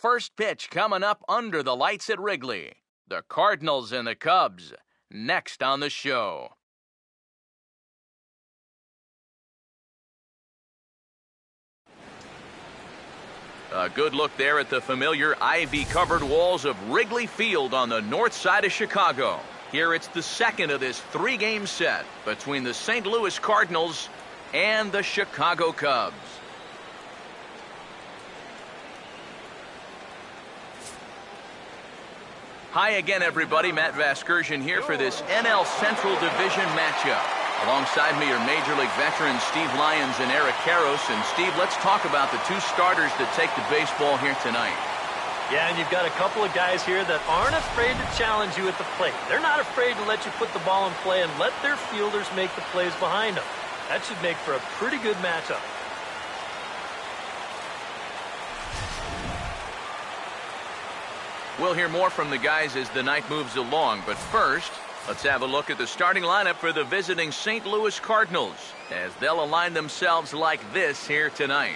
First pitch coming up under the lights at Wrigley. The Cardinals and the Cubs, next on the show. A good look there at the familiar ivy-covered walls of Wrigley Field on the north side of Chicago. Here it's the second of this three-game set between the St. Louis Cardinals and the Chicago Cubs. Hi again, everybody. Matt Vasgersian here for this NL Central Division matchup. Alongside me are Major League veterans Steve Lyons and Eric Karros. And Steve, let's talk about the two starters that take the baseball here tonight. Yeah, and you've got a couple of guys here that aren't afraid to challenge you at the plate. They're not afraid to let you put the ball in play and let their fielders make the plays behind them. That should make for a pretty good matchup. We'll hear more from the guys as the night moves along, but first, let's have a look at the starting lineup for the visiting St. Louis Cardinals as they'll align themselves like this here tonight.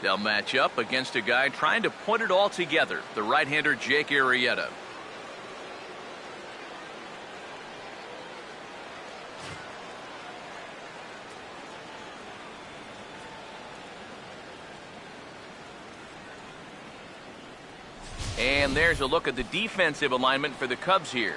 They'll match up against a guy trying to put it all together, the right-hander Jake Arrieta. And there's a look at the defensive alignment for the Cubs here.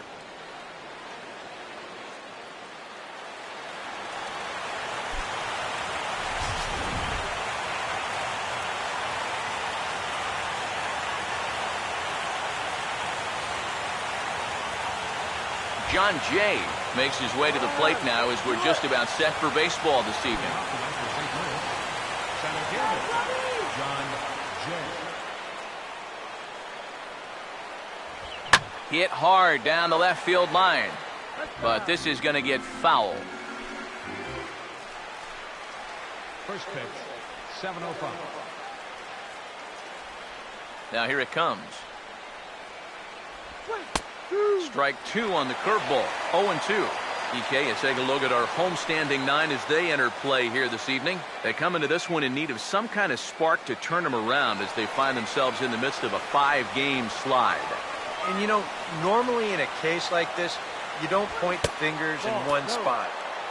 John Jay makes his way to the plate now as we're just about set for baseball this evening. Hit hard down the left field line, but this is going to get foul. First pitch, 7:05. Now here it comes. Strike two on the curveball. 0-2. EK, let's take a look at our homestanding nine as they enter play here this evening. They come into this one in need of some kind of spark to turn them around as they find themselves in the midst of a 5-game slide. And you know, normally in a case like this, you don't point the fingers in one spot.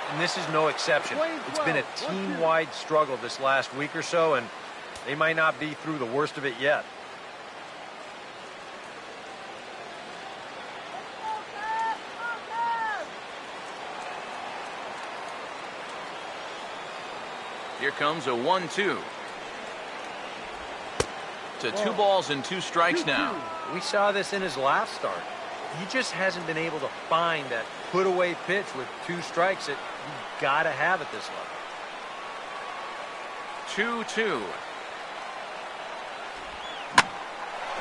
And this is no exception. It's been a team-wide struggle this last week or so, and they might not be through the worst of it yet. Here comes a 1-2. To 2 balls and 2 strikes now. We saw this in his last start. He just hasn't been able to find that put-away pitch with 2 strikes that you got to have at this level. 2-2.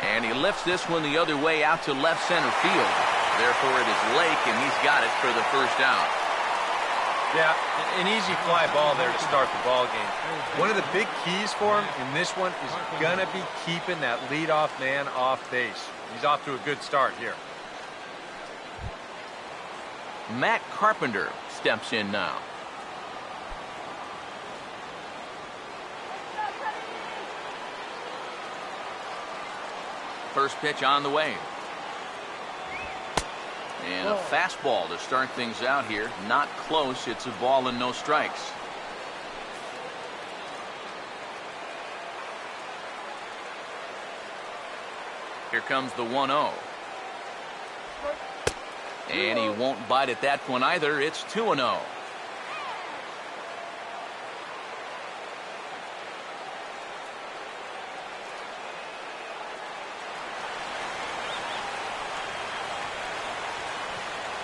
And he lifts this one the other way out to left center field. Therefore, it is Lake, and he's got it for the first out. Yeah, an easy fly ball there to start the ball game. One of the big keys for him in this one is going to be keeping that leadoff man off base. He's off to a good start here. Matt Carpenter steps in now. First pitch on the way. And a fastball to start things out here. Not close. It's a ball and no strikes. Here comes the 1-0. And he won't bite at that one either. It's 2-0.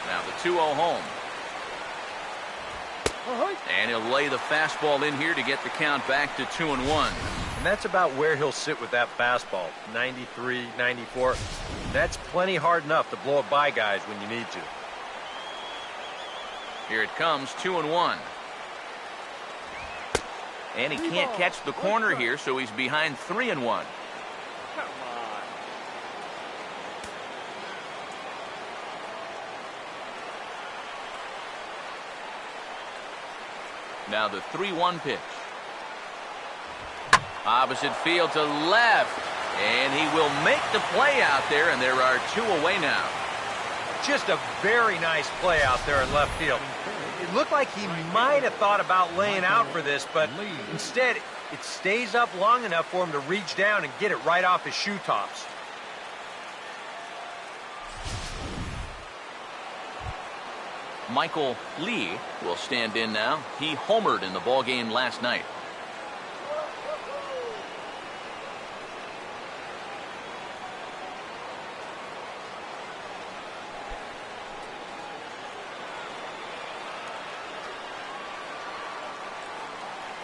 Now the 2-0 home. And he'll lay the fastball in here to get the count back to 2-1. And that's about where he'll sit with that fastball. 93, 94. That's plenty hard enough to blow it by guys when you need to. Here it comes, 2-1. And he can't catch the corner here, so he's behind 3-1. Now the 3-1 pitch. Opposite field to left. And he will make the play out there, and there are 2 away now. Just a very nice play out there in left field. It looked like he might have thought about laying out for this, but instead it stays up long enough for him to reach down and get it right off his shoe tops. Michael Lee will stand in now. He homered in the ballgame last night.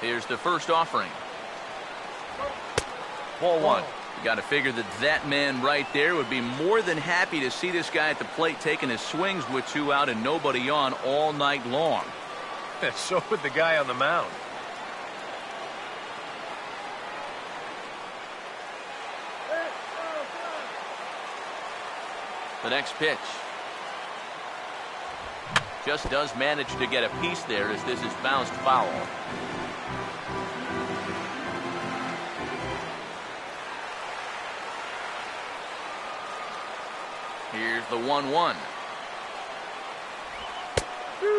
Here's the first offering. Ball 1. You got to figure that man right there would be more than happy to see this guy at the plate taking his swings with 2 out and nobody on all night long. So would the guy on the mound. The next pitch. Just does manage to get a piece there as this is bounced foul. Here's the 1-1.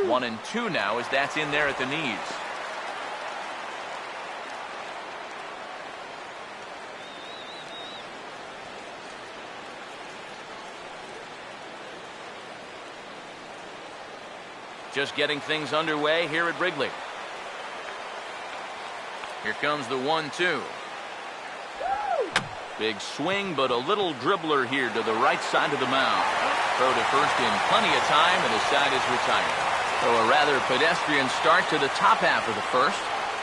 1-2 now as that's in there at the knees. Just getting things underway here at Wrigley. Here comes the 1-2. Big swing, but a little dribbler here to the right side of the mound. Throw to first in plenty of time, and his side is retired. So a rather pedestrian start to the top half of the first.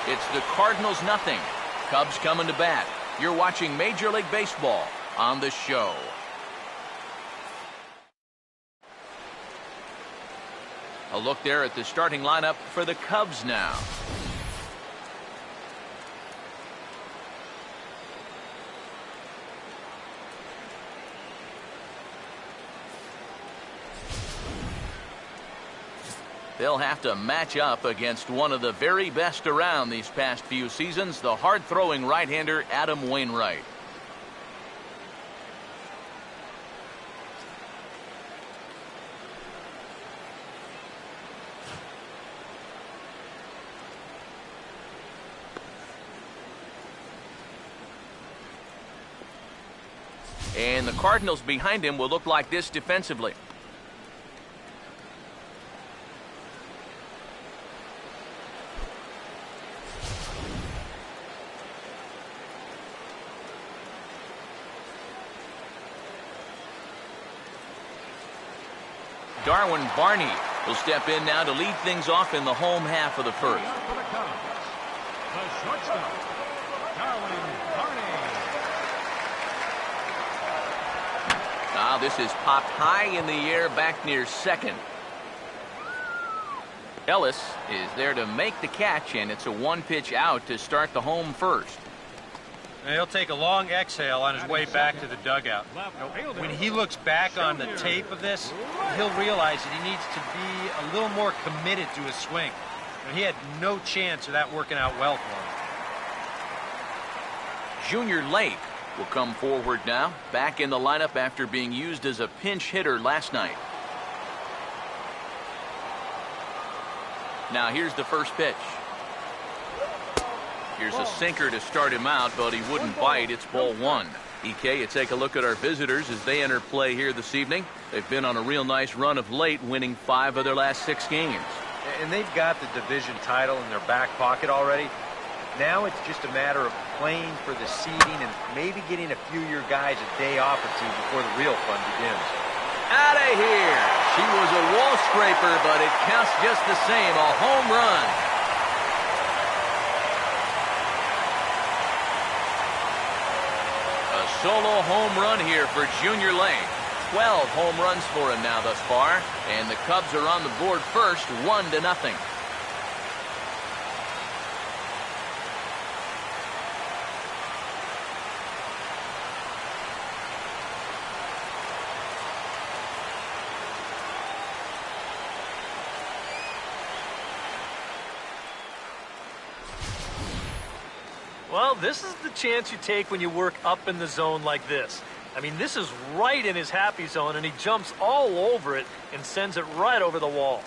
It's the Cardinals nothing. Cubs coming to bat. You're watching Major League Baseball on the show. A look there at the starting lineup for the Cubs now. They'll have to match up against one of the very best around these past few seasons, the hard-throwing right-hander Adam Wainwright. And the Cardinals behind him will look like this defensively. Darwin Barney will step in now to lead things off in the home half of the first. For the Cubs, the shortstop, Darwin Barney. Now this is popped high in the air back near second. Ellis is there to make the catch, and it's a 1-pitch out to start the home first. And he'll take a long exhale on his way back to the dugout. When he looks back on the tape of this, he'll realize that he needs to be a little more committed to his swing. He had no chance of that working out well for him. Junior Lake will come forward now, back in the lineup after being used as a pinch hitter last night. Now here's the first pitch. Here's a sinker to start him out, but he wouldn't bite. It's ball 1. EK, you take a look at our visitors as they enter play here this evening. They've been on a real nice run of late, winning 5 of their last 6 games. And they've got the division title in their back pocket already. Now it's just a matter of playing for the seeding and maybe getting a few of your guys a day off or 2 before the real fun begins. Out of here! She was a wall scraper, but it counts just the same. A home run. A solo home run here for Junior Lake. 12 home runs for him now thus far, and the Cubs are on the board first, 1-0. Well, this is the chance you take when you work up in the zone like this. I mean, this is right in his happy zone, and he jumps all over it and sends it right over the wall.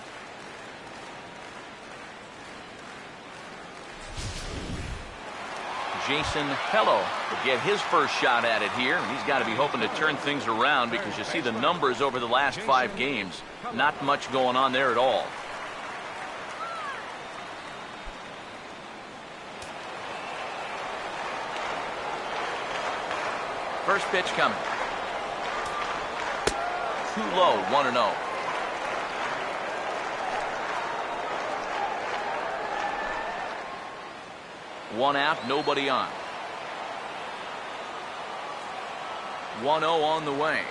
Jason Hello will get his first shot at it here. He's got to be hoping to turn things around because you see the numbers over the last 5 games. Not much going on there at all. First pitch coming. Too low, 1-0. One out, nobody on. 1-0 on the way.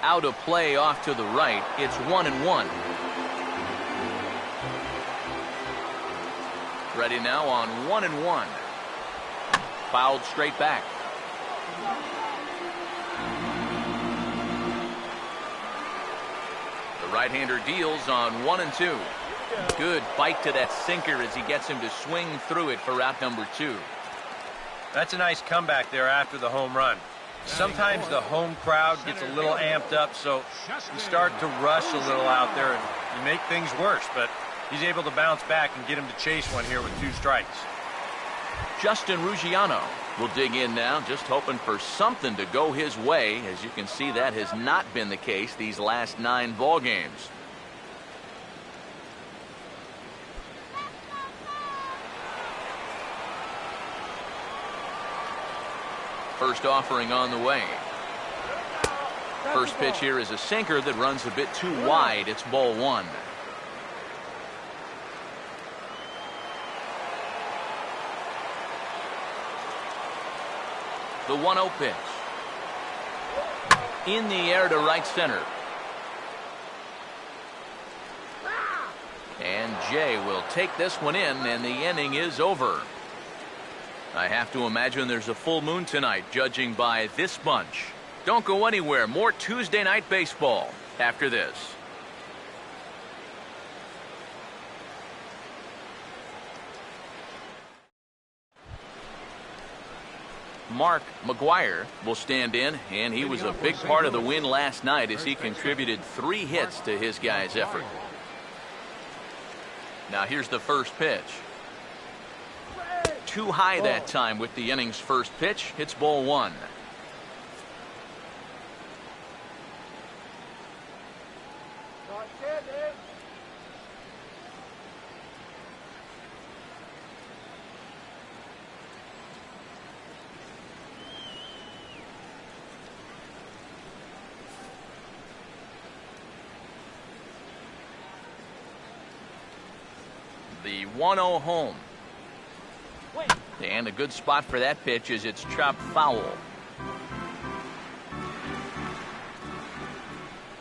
Out of play off to the right. It's 1-1. Ready now on 1-1. Fouled straight back. The right-hander deals on 1-2. Good bite to that sinker as he gets him to swing through it for out number 2. That's a nice comeback there after the home run. Sometimes the home crowd gets a little amped up, so you start to rush a little out there and you make things worse, but he's able to bounce back and get him to chase one here with 2 strikes. Justin Ruggiano will dig in now, just hoping for something to go his way. As you can see, that has not been the case these last 9 ball games. First offering on the way. First pitch here is a sinker that runs a bit too wide. It's ball 1. The 1-0 pitch. In the air to right center. And Jay will take this one in, and the inning is over. I have to imagine there's a full moon tonight, judging by this bunch. Don't go anywhere. More Tuesday night baseball after this. Mark McGuire will stand in, and he was a big part of the win last night as he contributed 3 hits to his guys' effort. Now here's the first pitch. Too high that time with the inning's first pitch. It's ball 1. The 1-0 home. And a good spot for that pitch is it's chopped foul.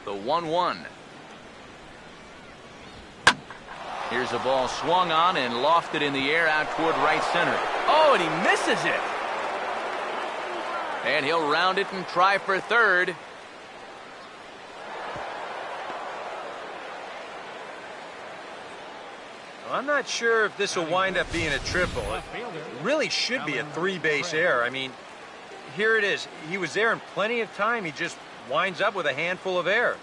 The 1-1. Here's a ball swung on and lofted in the air out toward right center. Oh, and he misses it. And he'll round it and try for third. I'm not sure if this will wind up being a triple. It really should be a 3-base error. I mean, here it is. He was there in plenty of time. He just winds up with a handful of air.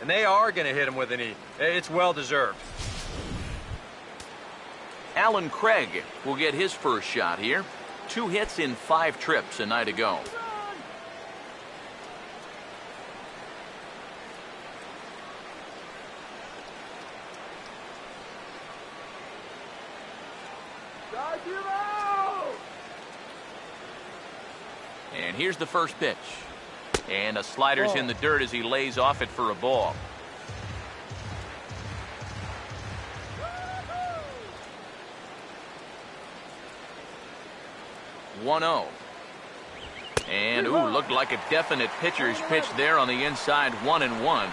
And they are going to hit him with an E. It's well-deserved. Alan Craig will get his first shot here. 2 hits in 5 trips a night ago. And here's the first pitch. And a slider's in the dirt as he lays off it for a ball. (1-0). And ooh, looked like a definite pitcher's pitch there on the inside. 1-1.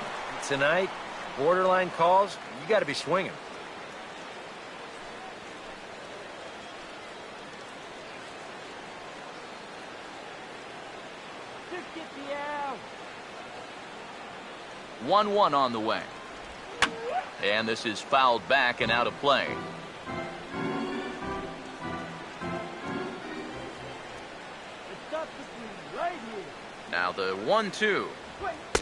Tonight, borderline calls, you got to be swinging. Get the out. 1-1 on the way. And this is fouled back and out of play. Now the 1-2.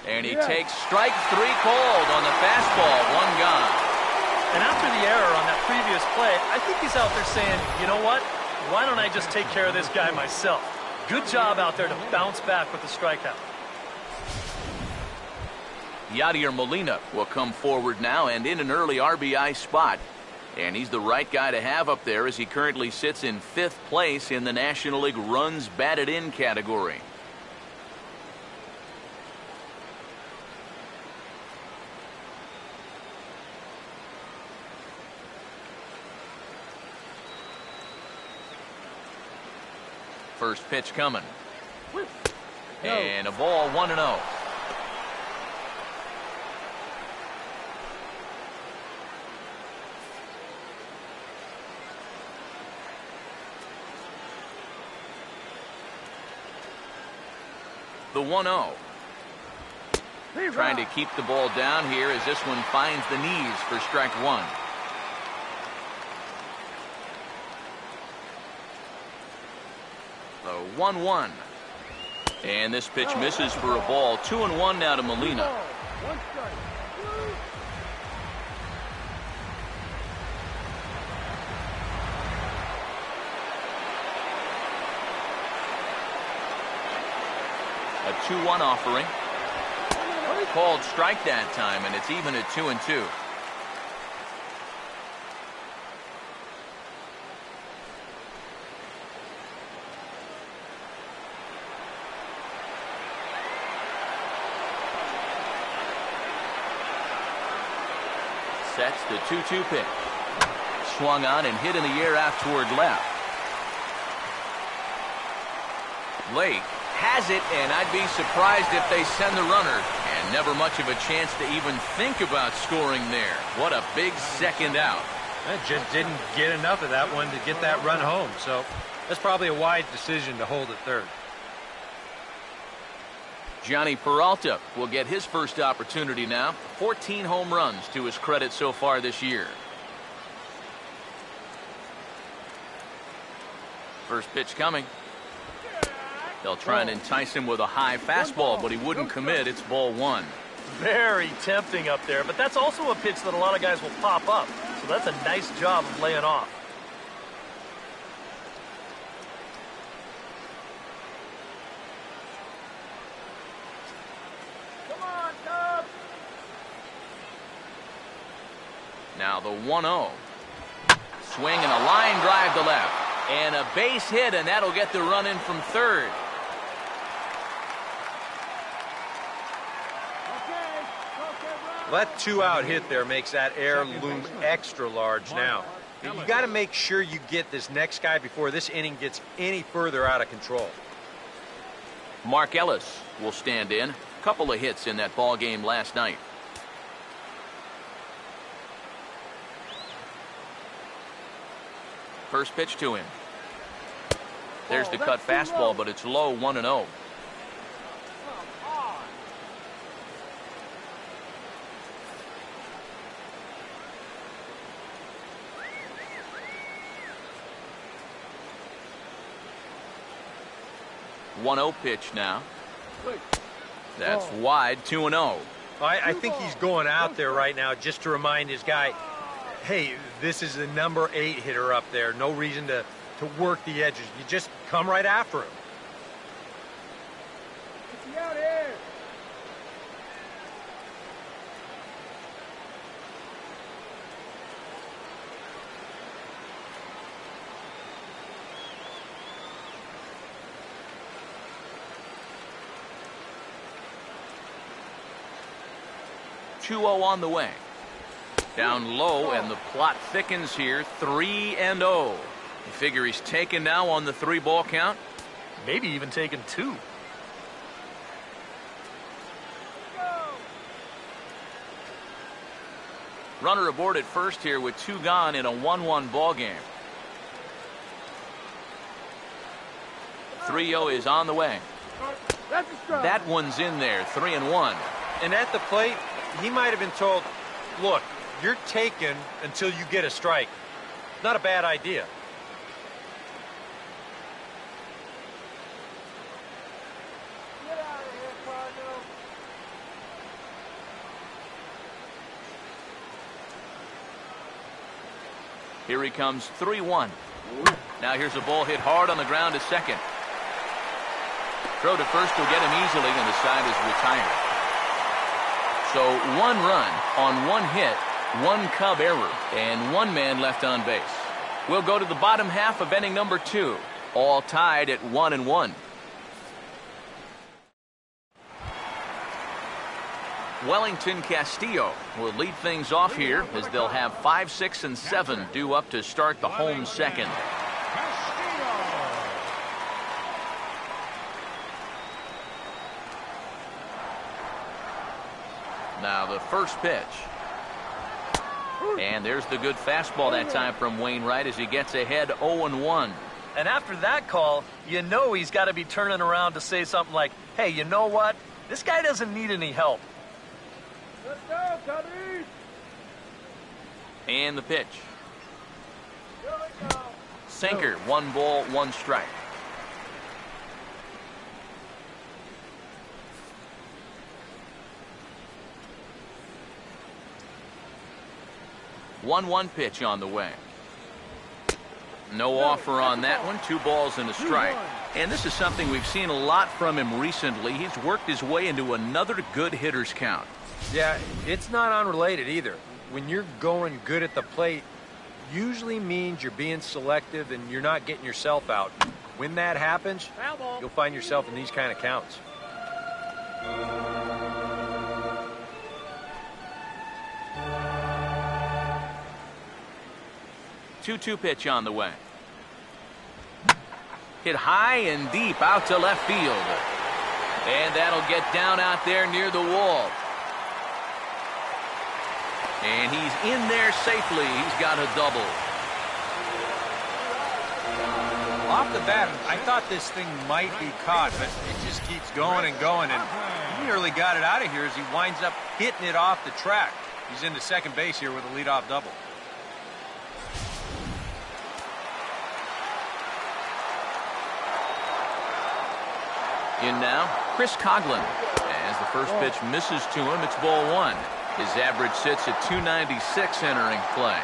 And he takes strike 3 called on the fastball. 1 gone. And after the error on that previous play, I think he's out there saying, you know what? Why don't I just take care of this guy myself? Good job out there to bounce back with the strikeout. Yadier Molina will come forward now and in an early RBI spot. And he's the right guy to have up there as he currently sits in 5th place in the National League runs batted in category. First pitch coming. And a ball 1-0. The 1-0. Trying to keep the ball down here as this one finds the knees for strike 1. The 1-1. And this pitch misses for a ball. 2-1 now to Molina. A 2-1 offering. Called strike that time, and it's even at 2-2. Sets the 2-2 pitch. Swung on and hit in the air out toward left. Late has it, and I'd be surprised if they send the runner. And never much of a chance to even think about scoring there. What a big second out. Just didn't get enough of that one to get that run home. So that's probably a wise decision to hold at third. Johnny Peralta will get his first opportunity now. 14 home runs to his credit so far this year. First pitch coming. They'll try and entice him with a high fastball, but he wouldn't commit. It's ball 1. Very tempting up there, but that's also a pitch that a lot of guys will pop up. So that's a nice job of laying off. Come on, Cubs. Now the 1-0. Swing and a line drive to left. And a base hit, and that'll get the run in from third. That 2-out hit there makes that air loom extra large now. You got to make sure you get this next guy before this inning gets any further out of control. Mark Ellis will stand in. Couple of hits in that ball game last night. First pitch to him. There's the cut fastball, but it's low. 1-0. Pitch now. That's wide. 2-0. I think he's going out there right now just to remind his guy, hey, this is the number 8 hitter up there. No reason to work the edges. You just come right after him. Get out here. On the way. Down low, and the plot thickens here. 3-0. You figure he's taken now on the 3-ball count? Maybe even taken 2. Runner aboard at first here with 2 gone in a 1-1 ball game. 3-0 is on the way. That one's in there. 3-1. And at the plate, he might have been told, look, you're taken until you get a strike. Not a bad idea. Here he comes 3-1. Now here's a ball hit hard on the ground to second. Throw to first will get him easily, and the side is retired. So 1 run on 1 hit, 1 Cub error, and 1 man left on base. We'll go to the bottom half of inning number 2, all tied at 1-1. Wellington Castillo will lead things off here as they'll have 5, 6, and 7 due up to start the home second. Now the first pitch. And there's the good fastball that time from Wainwright as he gets ahead 0-1. And after that call, you know he's got to be turning around to say something like, hey, you know what? This guy doesn't need any help. Let's go, Cubbies! And the pitch. Sinker, 1 ball, 1 strike. One pitch on the way. No offer on that one. 2 balls and a strike. And this is something we've seen a lot from him recently. He's worked his way into another good hitter's count. Yeah, it's not unrelated either. When you're going good at the plate, usually means you're being selective and you're not getting yourself out. When that happens, you'll find yourself in these kind of counts. 2-2 pitch on the way. Hit high and deep out to left field. And that'll get down out there near the wall. And he's in there safely. He's got a double. Off the bat, I thought this thing might be caught, but it just keeps going and going, and he nearly got it out of here as he winds up hitting it off the track. He's into second base here with a leadoff double. In now, Chris Coughlin. As the first pitch misses to him, it's ball 1. His average sits at .296 entering play.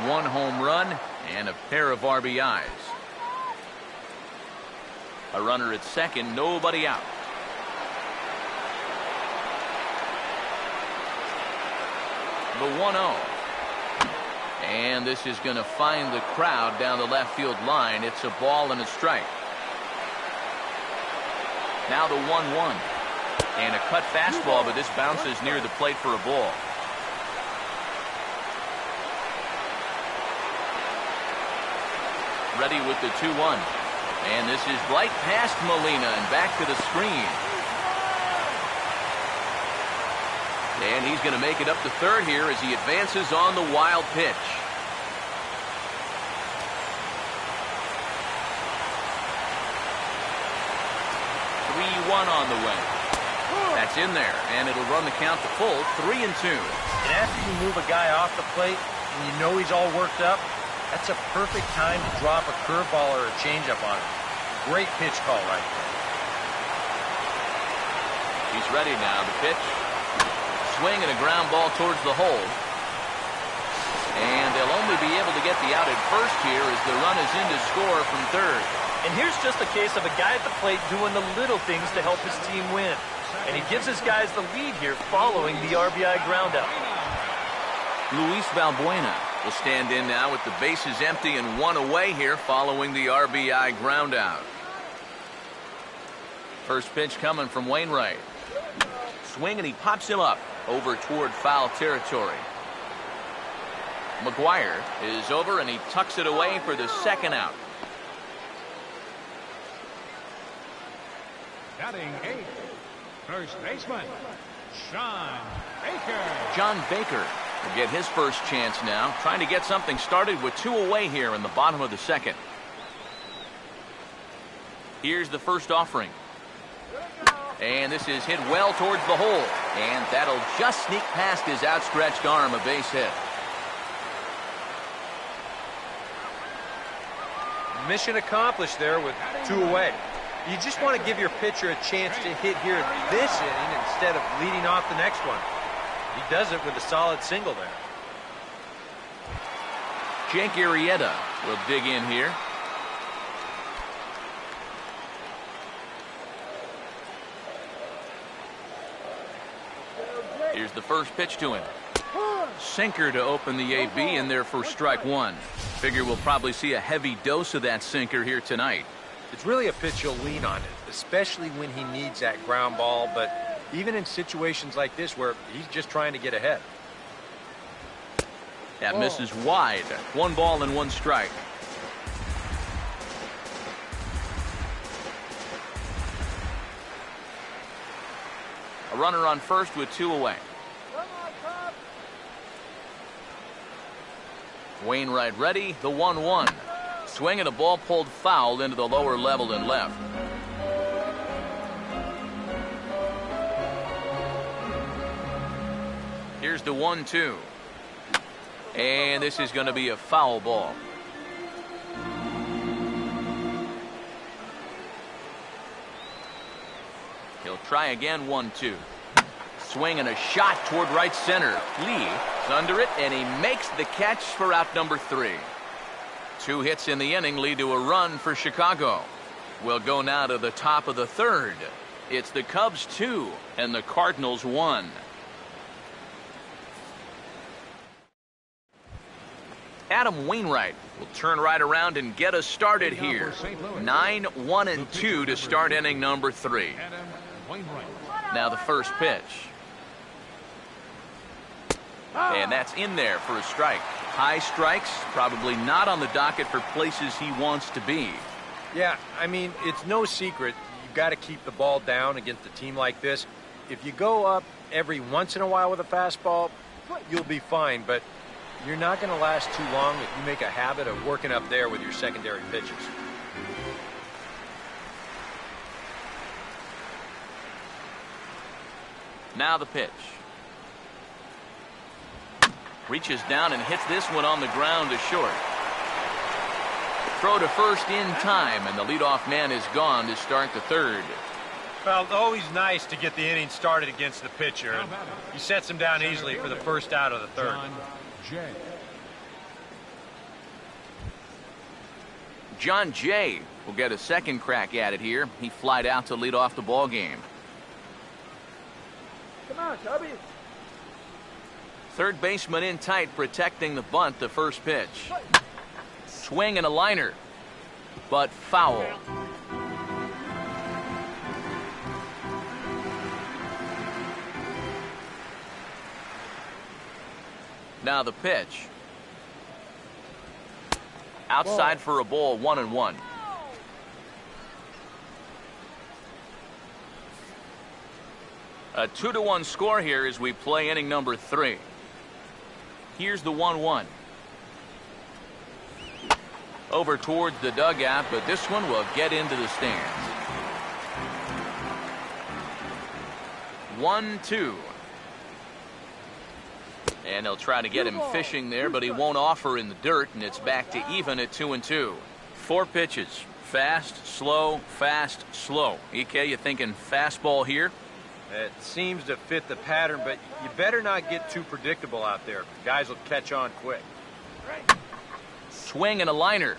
1 home run and a pair of RBIs. A runner at second, nobody out. The 1-0. And this is going to find the crowd down the left field line. It's a ball and a strike. Now the 1-1. And a cut fastball, but this bounces near the plate for a ball. Ready with the 2-1. And this is right past Molina and back to the screen. And he's going to make it up to third here as he advances on the wild pitch. One on the way. That's in there, and it'll run the count to full, 3-2. And after you move a guy off the plate and you know he's all worked up, that's a perfect time to drop a curveball or a changeup on him. Great pitch call right there. He's ready now. The pitch. Swing and a ground ball towards the hole. And they'll only be able to get the out at first here as the run is in to score from third. And here's just a case of a guy at the plate doing the little things to help his team win. And he gives his guys the lead here following the RBI groundout. Luis Valbuena will stand in now with the bases empty and 1 away here following the RBI groundout. First pitch coming from Wainwright. Swing and he pops him up over toward foul territory. McGuire is over and he tucks it away for the second out. Batting 8, first baseman, John Baker. John Baker will get his first chance now, trying to get something started with 2 away here in the bottom of the second. Here's the first offering. And this is hit well towards the hole. And that'll just sneak past his outstretched arm, a base hit. Mission accomplished there with 2 away. You just want to give your pitcher a chance to hit here this inning instead of leading off the next one. He does it with a solid single there. Jake Arrieta will dig in here. Here's the first pitch to him. Sinker to open the AB in there for strike one. Figure we'll probably see a heavy dose of that sinker here tonight. It's really a pitch you'll lean on it, especially when he needs that ground ball, but even in situations like this where he's just trying to get ahead. That misses wide. 1 ball and 1 strike. A runner on first with 2 away. Wainwright ready, the 1-1. Swing and a ball pulled foul into the lower level and left. Here's the 1-2. And this is going to be a foul ball. He'll try again. 1-2. Swing and a shot toward right center. Lee is under it, and he makes the catch for out number 3. 2 hits in the inning lead to a run for Chicago. We'll go now to the top of the 3rd. It's the Cubs 2 and the Cardinals 1. Adam Wainwright will turn right around and get us started here. 9-1-2 to start inning number 3. Now the first pitch. And that's in there for a strike. High strikes, probably not on the docket for places he wants to be. Yeah, I mean, it's no secret. You've got to keep the ball down against a team like this. If you go up every once in a while with a fastball, you'll be fine. But you're not going to last too long if you make a habit of working up there with your secondary pitches. Now the pitch. Reaches down and hits this one on the ground to short. Throw to first in time, and the leadoff man is gone to start the 3rd. Well, always nice to get the inning started against the pitcher. And he sets him down easily for the first out of the 3rd. John Jay will get a second crack at it here. He flied out to lead off the ball game. Come on, Chubby. Third baseman in tight, protecting the bunt. The first pitch. Swing and a liner, but foul. Now the pitch. Outside for a ball. 1-1. A 2-1 score here as we play inning number 3. Here's the 1-1. Over towards the dugout, but this one will get into the stands. 1-2. And they'll try to get him fishing there, but he won't offer in the dirt, and it's back to even at 2-2. 4 pitches. Fast, slow, fast, slow. EK, you thinking fastball here? It seems to fit the pattern, but you better not get too predictable out there. Guys will catch on quick. Swing and a liner,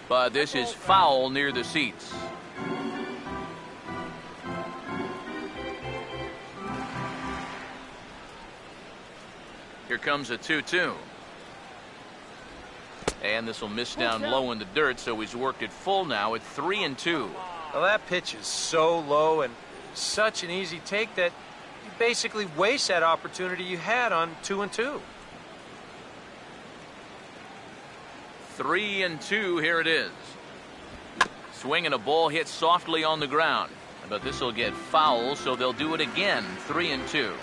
but this is foul near the seats. Here comes a 2-2. And this will miss down low in the dirt, so he's worked it full now at 3-2. Well, that pitch is so low and such an easy take that you basically waste that opportunity you had on 2-2. 3-2, here it is. Swing and a ball hit softly on the ground, but this will get foul, so they'll do it again. 3-2.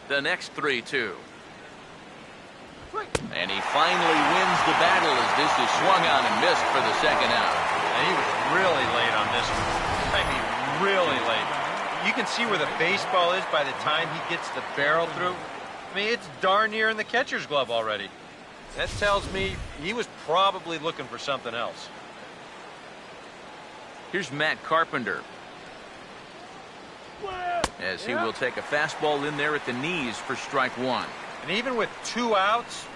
The next 3-2. And he finally wins the battle as this is swung on and missed for the second out. And he was really late on this one. I mean, really late. You can see where the baseball is by the time he gets the barrel through. I mean, it's darn near in the catcher's glove already. That tells me he was probably looking for something else. Here's Matt Carpenter. as he will take a fastball in there at the knees for strike one. And even with 2 outs,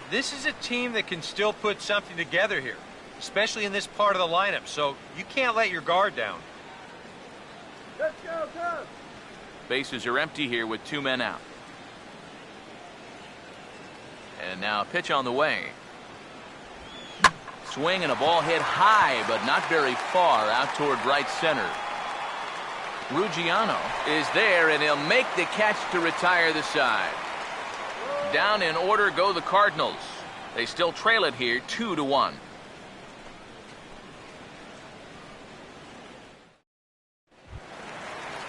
this is a team that can still put something together here, especially in this part of the lineup, so you can't let your guard down. Let's go, Cubs. Bases are empty here with 2 men out. And now a pitch on the way. Swing and a ball hit high, but not very far out toward right center. Ruggiano is there, and he'll make the catch to retire the side. Down in order go the Cardinals. They still trail it here 2-1.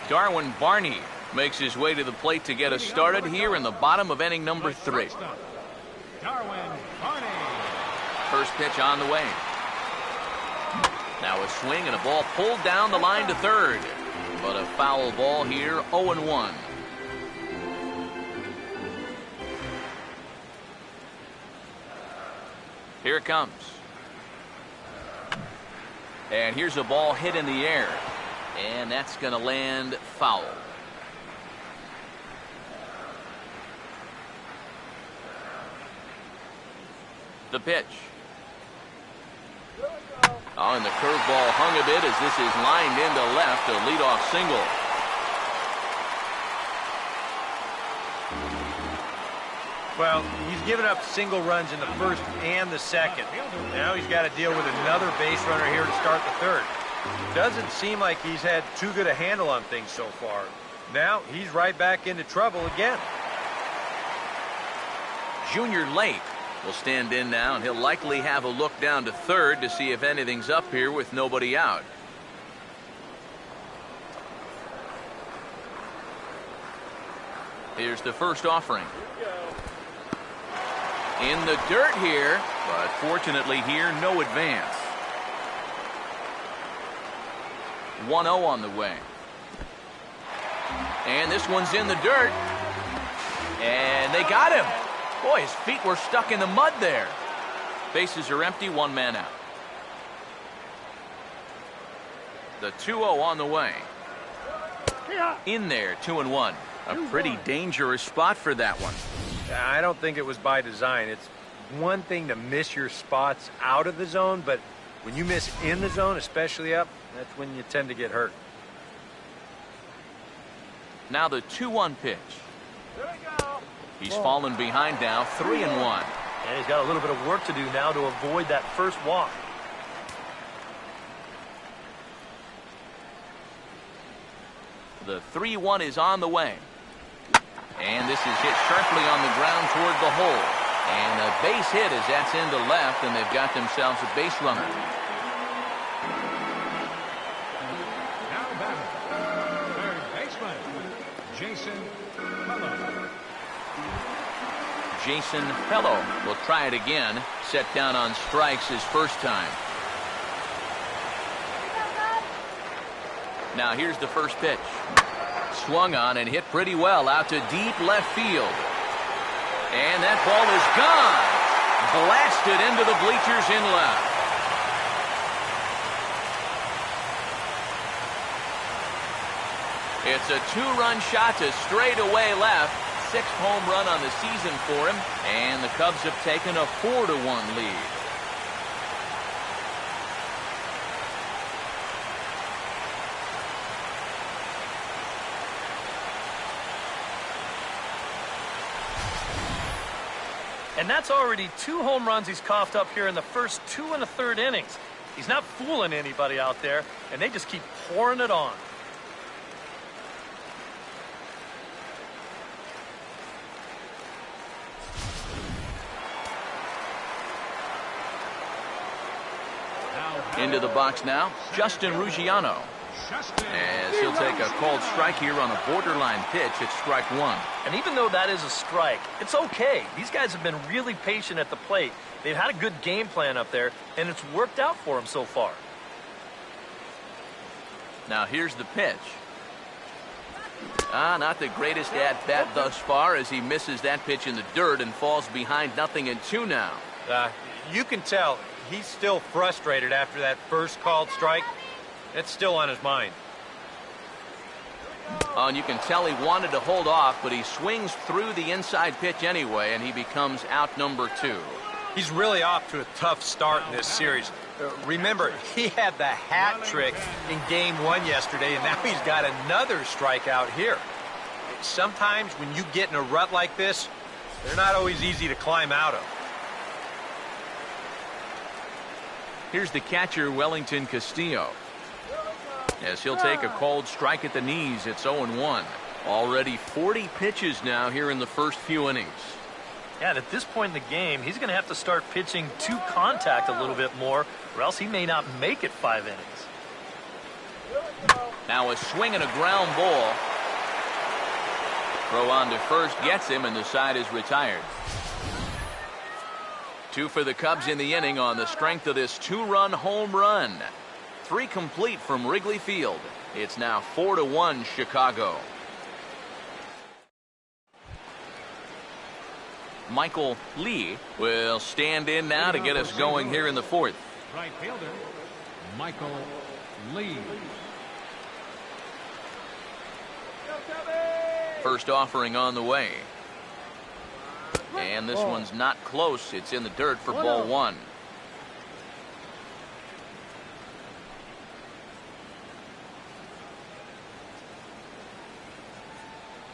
Darwin Barney makes his way to the plate to get us started here in the bottom of inning number 3. Darwin Barney. First pitch on the way. Now a swing and a ball pulled down the line to third. But a foul ball here, 0-1. Here it comes. And here's a ball hit in the air. And that's going to land foul. The pitch. Oh, and the curveball hung a bit as this is lined into left, a leadoff single. Well, he's given up single runs in the first and the second. Now he's got to deal with another base runner here to start the third. Doesn't seem like he's had too good a handle on things so far. Now he's right back into trouble again. Junior Lake will stand in now, and he'll likely have a look down to third to see if anything's up here with nobody out. Here's the first offering. In the dirt here, but fortunately here, no advance. 1-0 on the way. And this one's in the dirt. And they got him. Boy, his feet were stuck in the mud there. Bases are empty, 1 man out. The 2-0 on the way. In there, 2-1. A pretty dangerous spot for that one. I don't think it was by design. It's one thing to miss your spots out of the zone, but when you miss in the zone, especially up, that's when you tend to get hurt. Now the 2-1 pitch. He's fallen behind now, 3-1. And he's got a little bit of work to do now to avoid that first walk. The 3-1 is on the way. And this is hit sharply on the ground toward the hole. And a base hit as that's into left, and they've got themselves a base runner. Now batting, third baseman, Jason Pello. Jason Pello will try it again. Set down on strikes his first time. Now here's the first pitch. Swung on and hit pretty well out to deep left field. And that ball is gone. Blasted into the bleachers in left. It's a 2-run shot to straightaway left. 6th home run on the season for him. And the Cubs have taken a 4-1 lead. And that's already 2 home runs he's coughed up here in the first 2 1/3 innings. He's not fooling anybody out there, and they just keep pouring it on. Into the box now, Justin Ruggiano. As he'll take a called strike here on a borderline pitch at strike 1. And even though that is a strike, it's okay. These guys have been really patient at the plate. They've had a good game plan up there, and it's worked out for them so far. Now here's the pitch. Not the greatest at-bat thus far as he misses that pitch in the dirt and falls behind 0-2 now. You can tell he's still frustrated after that first called strike. It's still on his mind. Oh, and you can tell he wanted to hold off, but he swings through the inside pitch anyway, and he becomes out number 2. He's really off to a tough start in this series. Remember, he had the hat trick in Game 1 yesterday, and now he's got another strikeout here. Sometimes when you get in a rut like this, they're not always easy to climb out of. Here's the catcher, Wellington Castillo. As he'll take a cold strike at the knees, it's 0-1. Already 40 pitches now here in the first few innings. Yeah, and at this point in the game, he's going to have to start pitching to contact a little bit more, or else he may not make it 5 innings. Now a swing and a ground ball. Throw on to first gets him, and the side is retired. 2 for the Cubs in the inning on the strength of this 2-run home run. 3 complete from Wrigley Field. It's now 4-1 Chicago. Michael Lee will stand in now to get us going here in the 4th. Right fielder, Michael Lee. First offering on the way. And this one's not close. It's in the dirt for ball 1.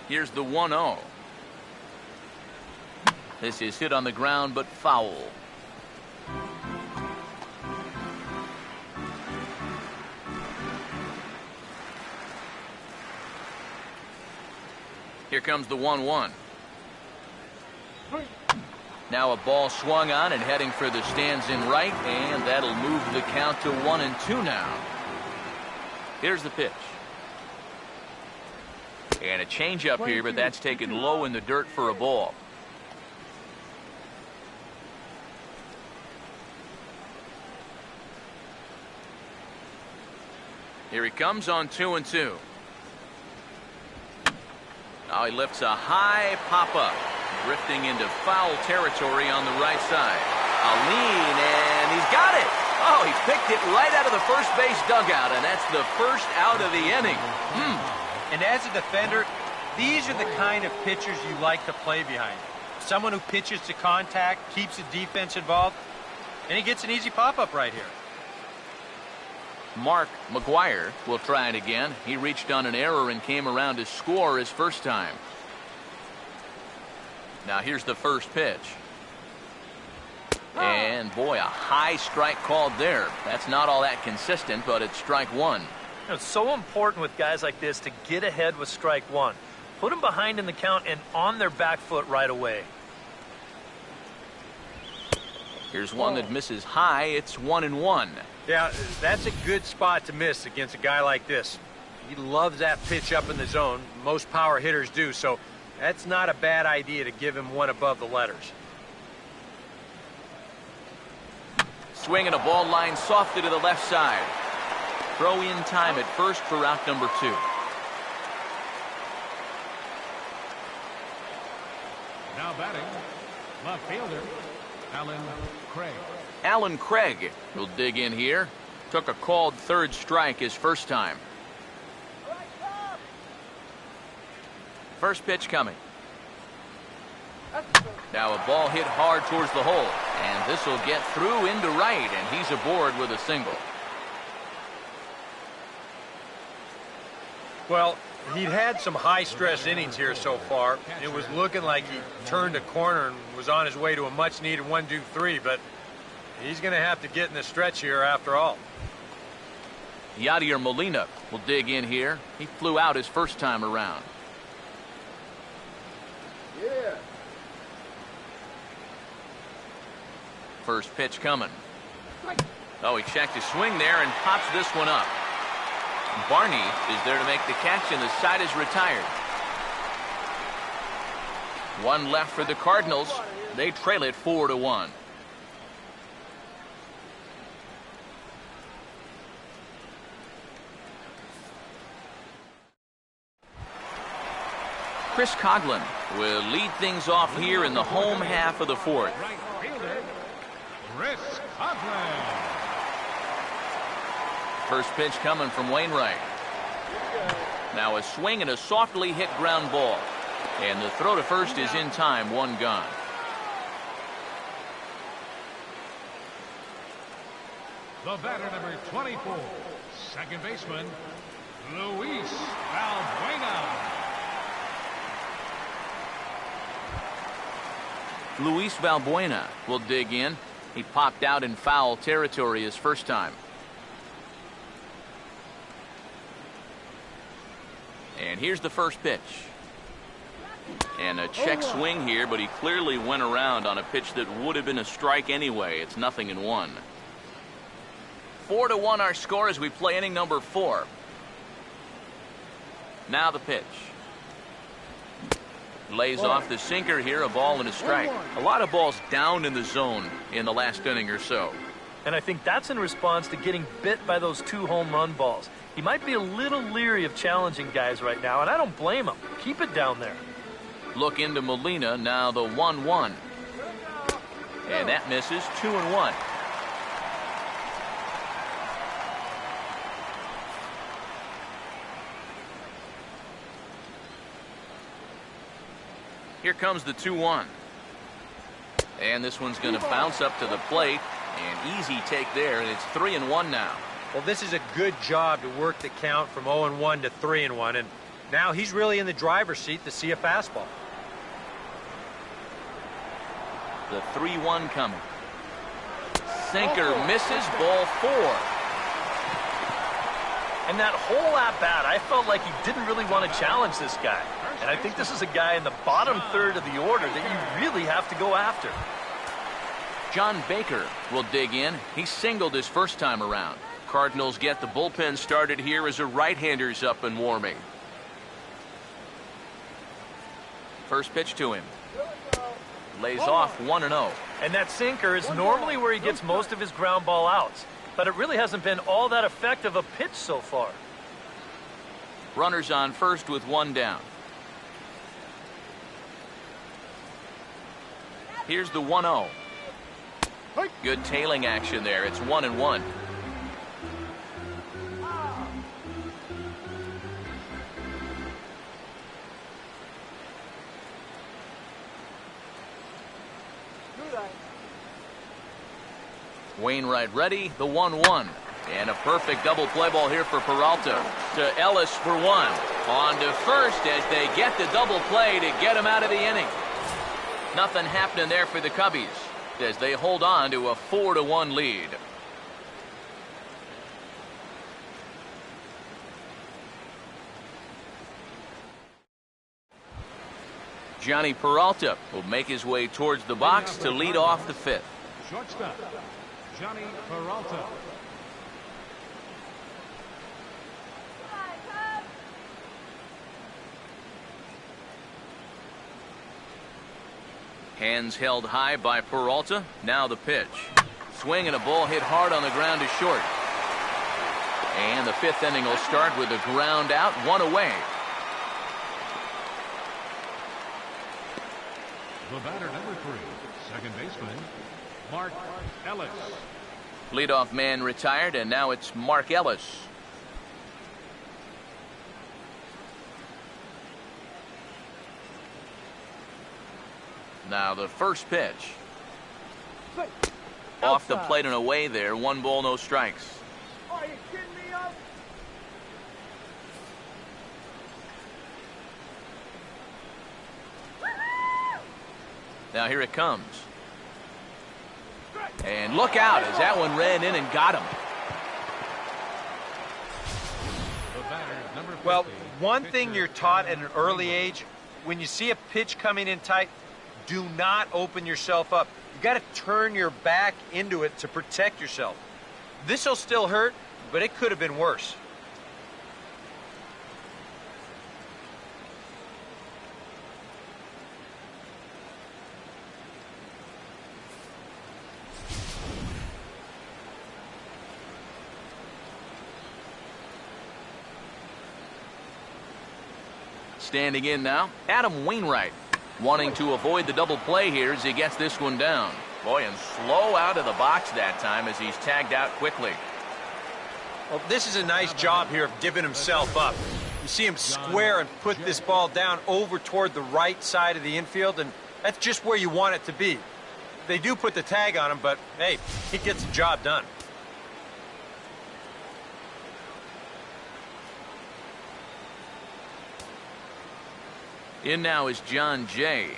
Here's the 1-0. This is hit on the ground, but foul. Here comes the 1-1. Now a ball swung on and heading for the stands in right, and that'll move the count to 1-2 now. Here's the pitch. And a changeup here, but that's taken low in the dirt for a ball. Here he comes on 2-2. Now he lifts a high pop-up, drifting into foul territory on the right side. A lean, and he's got it. Oh, he picked it right out of the first base dugout, and that's the first out of the inning. And as a defender, these are the kind of pitchers you like to play behind. Someone who pitches to contact, keeps the defense involved, and he gets an easy pop-up right here. Mark McGuire will try it again. He reached on an error and came around to score his first time. Now here's the first pitch. And boy, a high strike called there. That's not all that consistent, but it's strike 1. It's so important with guys like this to get ahead with strike 1. Put them behind in the count and on their back foot right away. Here's one that misses high. It's 1-1. Yeah, that's a good spot to miss against a guy like this. He loves that pitch up in the zone. Most power hitters do, so that's not a bad idea to give him one above the letters. Swing and a ball line softed to the left side. Throw in time at first for out number 2. Now batting, left fielder, Alan Craig. Alan Craig will dig in here. Took a called third strike his first time. First pitch coming. Now a ball hit hard towards the hole, and this will get through into right, and he's aboard with a single. Well, he'd had some high-stress innings here so far. It was looking like he turned a corner and was on his way to a much-needed 1-2-3, but he's going to have to get in the stretch here after all. Yadier Molina will dig in here. He flew out his first time around. Yeah. First pitch coming. Oh, he checked his swing there and pops this one up. Barney is there to make the catch, and the side is retired. One left for the Cardinals. They trail it 4-1. Chris Coughlin will lead things off here in the home half of the 4th. Right fielder, Chris Coughlin. First pitch coming from Wainwright. Now a swing and a softly hit ground ball. And the throw to first is in time, one gone. The batter, number 24, second baseman, Luis Valbuena. Luis Valbuena will dig in. He popped out in foul territory his first time. And here's the first pitch. And a check swing here, but he clearly went around on a pitch that would have been a strike anyway. It's 0-1. 4-1 our score as we play inning number 4. Now the pitch. Lays off the sinker here, a ball and a strike. A lot of balls down in the zone in the last inning or so. And I think that's in response to getting bit by those 2 home run balls. He might be a little leery of challenging guys right now, and I don't blame him. Keep it down there. Look into Molina, now the 1-1. And that misses, 2-1. Here comes the 2-1. And this one's going to bounce up to the plate. And easy take there, and it's 3-1 now. Well, this is a good job to work the count from 0-1 to 3-1. And now he's really in the driver's seat to see a fastball. The 3-1 coming. Sinker misses, ball 4. And that whole at-bat, I felt like he didn't really want to challenge this guy. And I think this is a guy in the bottom third of the order that you really have to go after. John Baker will dig in. He singled his first time around. Cardinals get the bullpen started here as a right-hander's up and warming. First pitch to him. Lays off 1-0. And that sinker is normally where he gets most of his ground ball outs. But it really hasn't been all that effective a pitch so far. Runners on first with 1 down. Here's the 1-0. Good tailing action there. It's 1-1. Wainwright ready, the 1-1. And a perfect double play ball here for Peralta. To Ellis for 1. On to first as they get the double play to get him out of the inning. Nothing happening there for the Cubbies as they hold on to a 4-1 lead. Johnny Peralta will make his way towards the box to lead off the 5th. Shortstop, Johnny Peralta. Hands held high by Peralta. Now the pitch. Swing and a ball hit hard on the ground to short. And the 5th inning will start with a ground out, 1 away. The batter, number 3, second baseman, Mark Ellis. Leadoff man retired, and now it's Mark Ellis. Now the first pitch. Off the plate and away there. 1 ball, no strikes. Are you kidding me up? Now here it comes. And look out as that one ran in and got him. Well, one thing you're taught at an early age, when you see a pitch coming in tight, do not open yourself up. You got to turn your back into it to protect yourself. This will still hurt, but it could have been worse. Standing in now, Adam Wainwright, wanting to avoid the double play here as he gets this one down. Boy, and slow out of the box that time as he's tagged out quickly. Well, this is a nice job here of giving himself up. You see him square and put this ball down over toward the right side of the infield, and that's just where you want it to be. They do put the tag on him, but, hey, he gets the job done. In now is John Jay,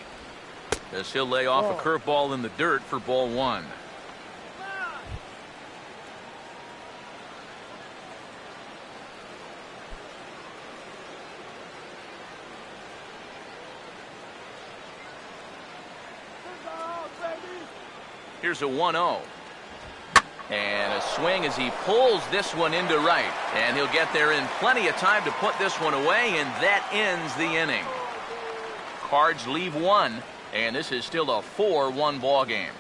as he'll lay off a curveball in the dirt for ball one. Here's a 1-0. And a swing as he pulls this one into right. And he'll get there in plenty of time to put this one away, and that ends the inning. Cards leave one, and this is still a 4-1 ball game.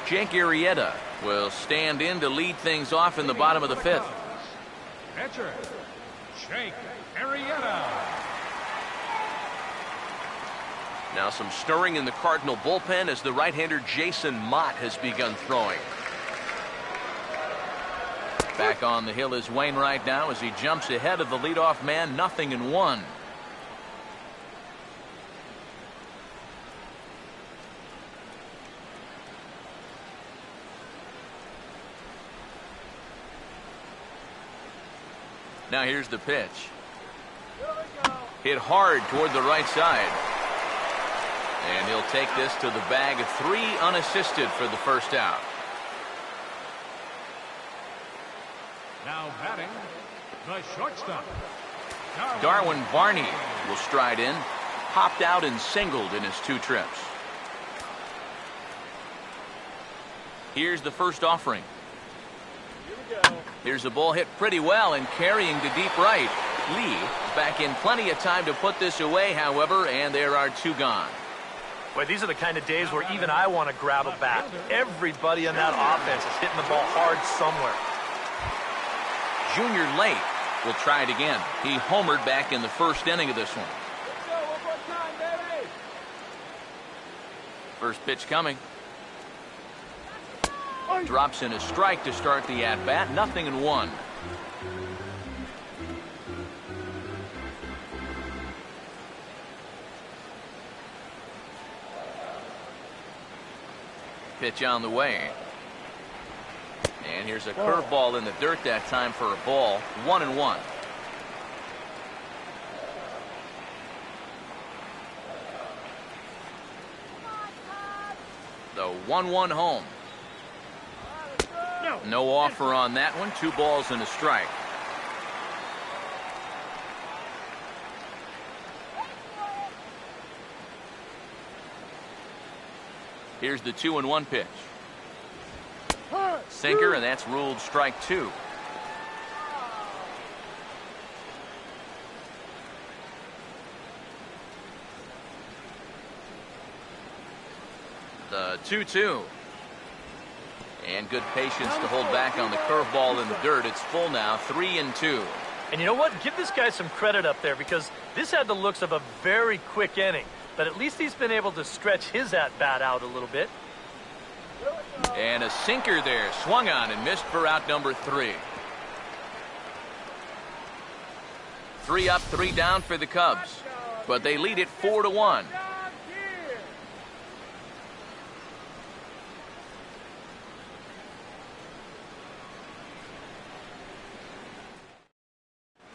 Jake Arrieta will stand in to lead things off in the bottom of the fifth. Pitcher, Jake Arrieta. Now some stirring in the Cardinal bullpen as the right-hander Jason Mott has begun throwing. Back on the hill is Wainwright now as he jumps ahead of the leadoff man, 0-1. Now here's the pitch. Hit hard toward the right side. And he'll take this to the bag of 3 unassisted for the first out. Now batting, the shortstop. Darwin Barney will stride in. Popped out and singled in his 2 trips. Here's the first offering. Here's a ball hit pretty well and carrying to deep right. Lee back in plenty of time to put this away, however, and there are 2 gone. Boy, these are the kind of days where even I want to grab a bat. Everybody on that offense is hitting the ball hard somewhere. Junior Late will try it again. He homered back in the first inning of this one. First pitch coming. Drops in a strike to start the at-bat. 0-1. Pitch on the way. And here's a curveball in the dirt that time for a ball. 1-1. The 1-1 home. No offer on that one. 2 balls and a strike. Here's the 2-1 pitch. Sinker, and that's ruled strike 2. The 2-2. And good patience to hold back on the curveball in the dirt. It's full now, 3-2. And you know what? Give this guy some credit up there, because this had the looks of a very quick inning. But at least he's been able to stretch his at-bat out a little bit. And a sinker there, swung on and missed for out number 3. 3 up, 3 down for the Cubs, but they lead it 4-1.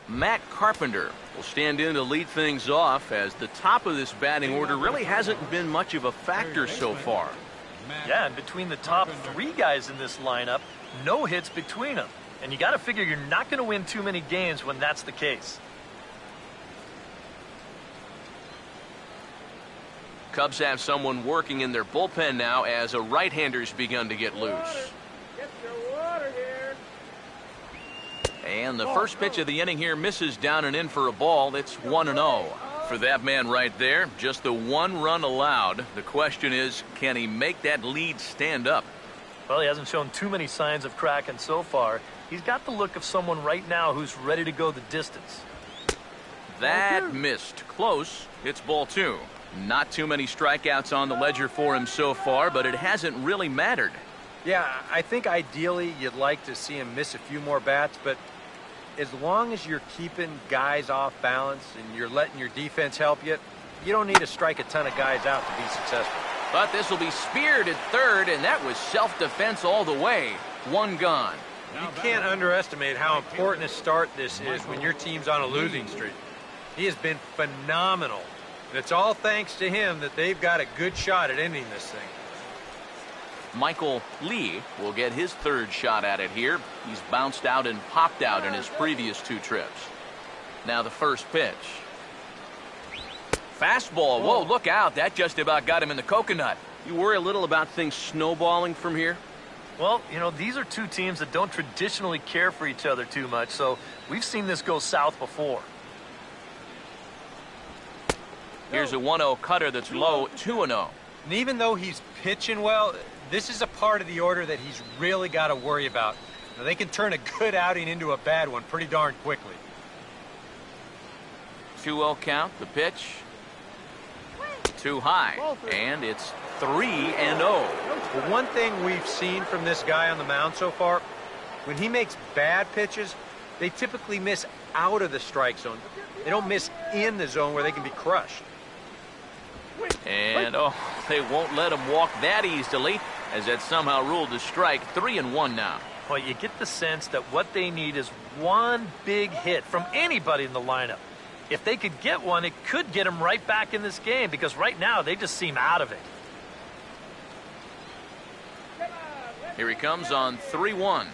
Matt Carpenter will stand in to lead things off, as the top of this batting order really hasn't been much of a factor so far. Yeah, and between the top 3 guys in this lineup, no hits between them. And you got to figure you're not going to win too many games when that's the case. Cubs have someone working in their bullpen now as a right-hander's begun to get loose. Get your water here. And the first pitch of the inning here misses down and in for a ball. It's 1-0. For that man right there, just the 1 run allowed. The question is, can he make that lead stand up? Well, he hasn't shown too many signs of cracking so far. He's got the look of someone right now who's ready to go the distance. That missed. Close. It's ball 2. Not too many strikeouts on the ledger for him so far, but it hasn't really mattered. Yeah, I think ideally you'd like to see him miss a few more bats, but as long as you're keeping guys off balance and you're letting your defense help you, you don't need to strike a ton of guys out to be successful. But this will be speared at third, and that was self-defense all the way. One gone. You can't underestimate how important a start this is when your team's on a losing streak. He has been phenomenal, and it's all thanks to him that they've got a good shot at ending this thing. Michael Lee will get his third shot at it here. He's bounced out and popped out in his previous 2 trips. Now the first pitch. Fastball. Whoa, look out. That just about got him in the coconut. You worry a little about things snowballing from here? Well, you know, these are 2 teams that don't traditionally care for each other too much, so we've seen this go south before. Here's a 1-0 cutter that's low, 2-0. And even though he's pitching well, this is a part of the order that he's really got to worry about. Now, they can turn a good outing into a bad one pretty darn quickly. 2-0 count, the pitch. Too high, and it's 3-0. But one thing we've seen from this guy on the mound so far, when he makes bad pitches, they typically miss out of the strike zone. They don't miss in the zone where they can be crushed. And, oh, they won't let him walk that easily, as that somehow ruled a strike. 3-1 now. Well, you get the sense that what they need is one big hit from anybody in the lineup. If they could get one, it could get them right back in this game, because right now they just seem out of it. Here he comes on 3-1.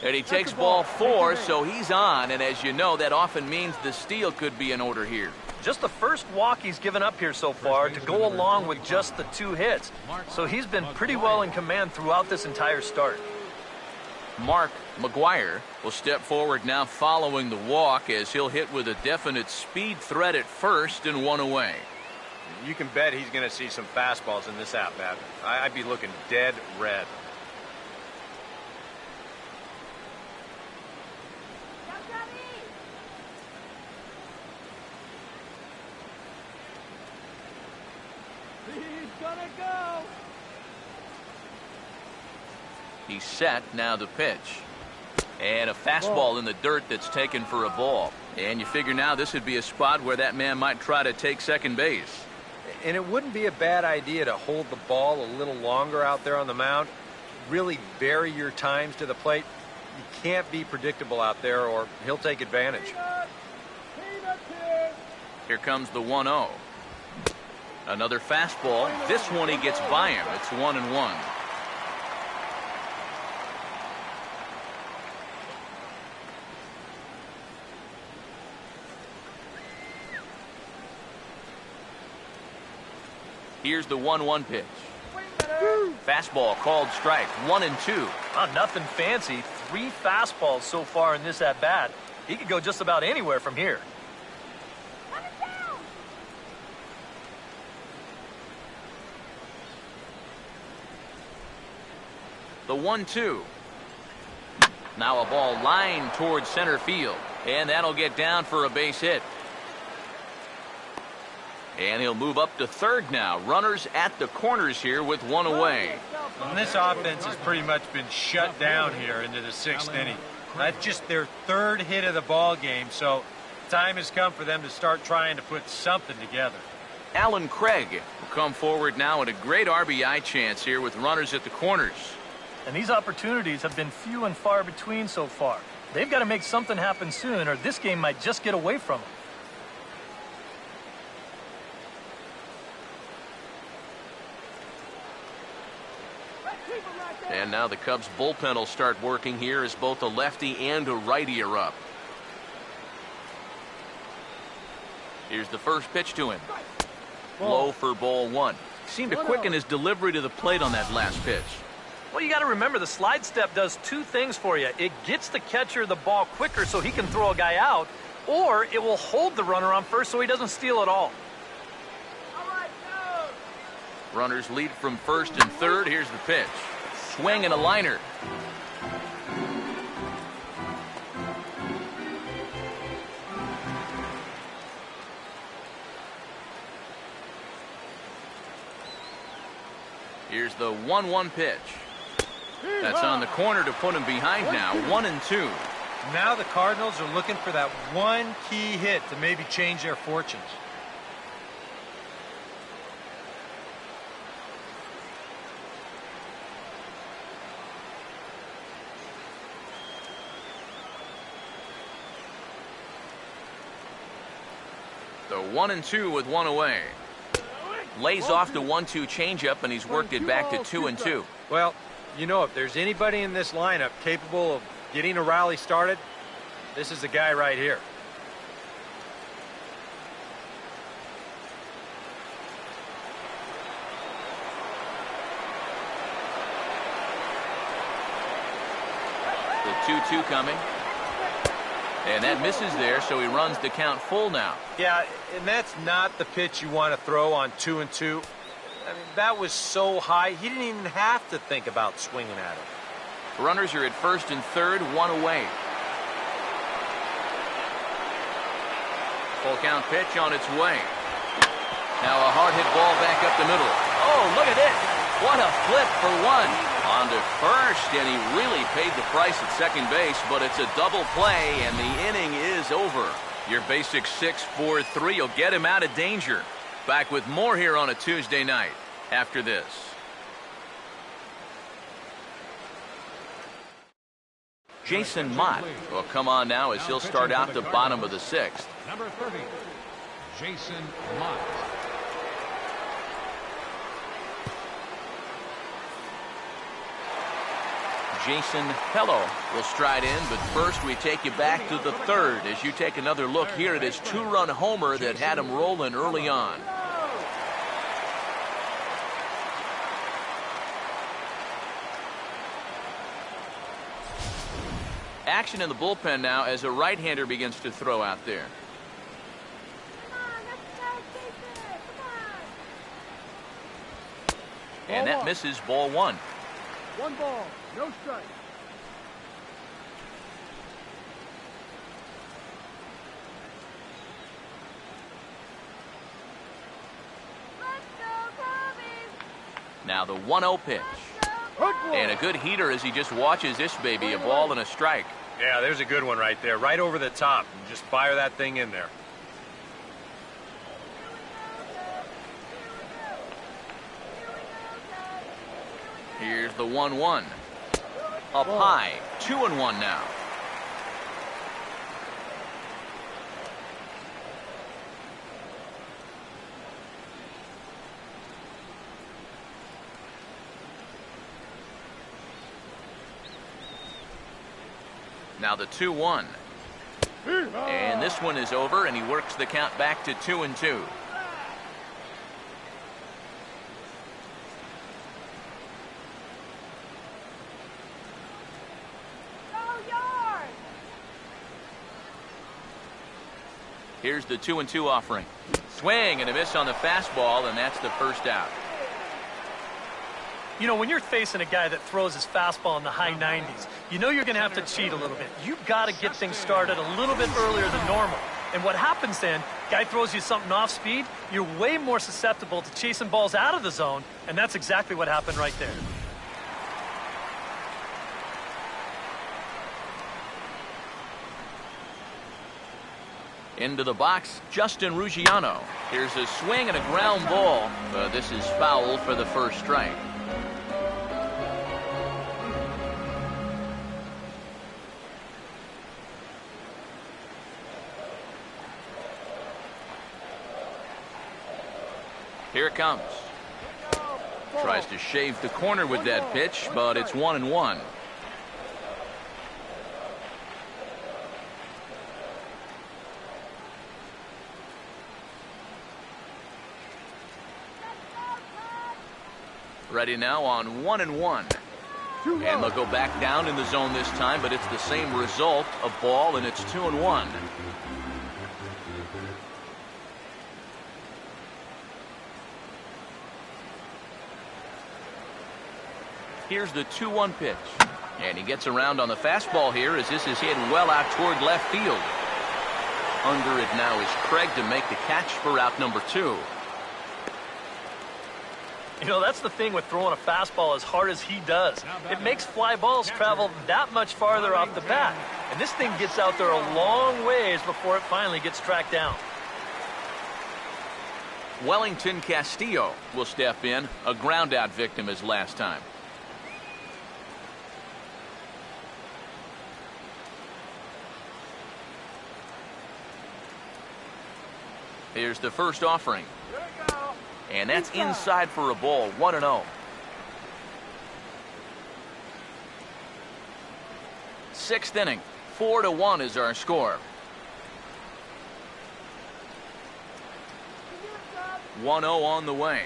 And he takes ball 4, so he's on. And as you know, that often means the steal could be in order here. Just the first walk he's given up here so far to go along with just the 2 hits. So he's been pretty well in command throughout this entire start. Mark McGuire will step forward now following the walk, as he'll hit with a definite speed threat at first and 1 away. You can bet he's going to see some fastballs in this at-bat. I'd be looking dead red. He's gonna go. He's set. Now the pitch. And a fastball in the dirt that's taken for a ball. And you figure now this would be a spot where that man might try to take second base. And it wouldn't be a bad idea to hold the ball a little longer out there on the mound. Really vary your times to the plate. You can't be predictable out there, or he'll take advantage. Here comes the 1-0. Another fastball. This one he gets by him. It's 1-1. Here's the 1-1 pitch. Fastball called strike. 1-2. Nothing fancy. 3 fastballs so far in this at-bat. He could go just about anywhere from here. The 1-2. Now a ball lined towards center field. And that'll get down for a base hit. And he'll move up to third now. Runners at the corners here with 1 away. And this offense has pretty much been shut down here into the 6th inning. That's just their 3rd hit of the ball game, so time has come for them to start trying to put something together. Alan Craig will come forward now at a great RBI chance here with runners at the corners. And these opportunities have been few and far between so far. They've got to make something happen soon, or this game might just get away from them. And now the Cubs bullpen will start working here as both a lefty and a righty are up. Here's the first pitch to him. Low for ball 1. Seemed to quicken his delivery to the plate on that last pitch. Well, you got to remember the slide step does 2 things for you. It gets the catcher the ball quicker so he can throw a guy out, or it will hold the runner on first so he doesn't steal at all. Runners lead from first and third. Here's the pitch. Swing and a liner. Here's the 1-1 pitch. That's on the corner to put him behind now. 1-2. Now the Cardinals are looking for that one key hit to maybe change their fortunes. The 1-2 with one away. Lays off the 1-2 changeup, and he's worked it back to 2-2. Well, you know, if there's anybody in this lineup capable of getting a rally started, this is the guy right here. The 2-2 coming. And that misses there, so he runs the count full now. Yeah, and that's not the pitch you want to throw on 2-2. I mean, that was so high, he didn't even have to think about swinging at it. Runners are at first and third, one away. Full count pitch on its way. Now a hard hit ball back up the middle. Oh, look at it. What a flip for one. On to first, and he really paid the price at second base, but it's a double play, and the inning is over. Your basic 6-4-3 will get him out of danger. Back with more here on a Tuesday night after this. Jason Mott will come on now as he'll start out the bottom of the sixth. Number 30, Jason Mott. Jason Hello will stride in, but first we take you back to the third as you take another look here at his two-run homer that had him rolling early on. Action in the bullpen now as a right-hander begins to throw out there. And that misses, ball one. 1 ball, no strike. Now the 1-0 pitch. And a good heater as he just watches this baby, a ball and a strike. Yeah, there's a good one right there, right over the top. Just fire that thing in there. Here's the 1-1. Up high, 2-1 now. Now the 2-1. And this one is over, and he works the count back to 2-2. Here's the 2-2 offering. Swing and a miss on the fastball, and that's the first out. You know, when you're facing a guy that throws his fastball in the high 90s, you know you're going to have to cheat a little bit. You've got to get things started a little bit earlier than normal. And what happens then, guy throws you something off speed, you're way more susceptible to chasing balls out of the zone, and that's exactly what happened right there. Into the box, Justin Ruggiano. Here's a swing and a ground ball. This is foul for the first strike. Here it comes. Tries to shave the corner with that pitch, but it's 1-1. Ready now on 1-1. And they'll go back down in the zone this time, but it's the same result, a ball, and it's 2-1. Here's the 2-1 pitch. And he gets around on the fastball here as this is hit well out toward left field. Under it now is Craig to make the catch for out number 2. You know, that's the thing with throwing a fastball as hard as he does. It makes fly balls travel that much farther off the bat. And this thing gets out there a long ways before it finally gets tracked down. Wellington Castillo will step in, a ground-out victim as last time. Here's the first offering. And that's inside for a ball, 1-0. Sixth inning, 4-1 is our score. 1-0 on the way.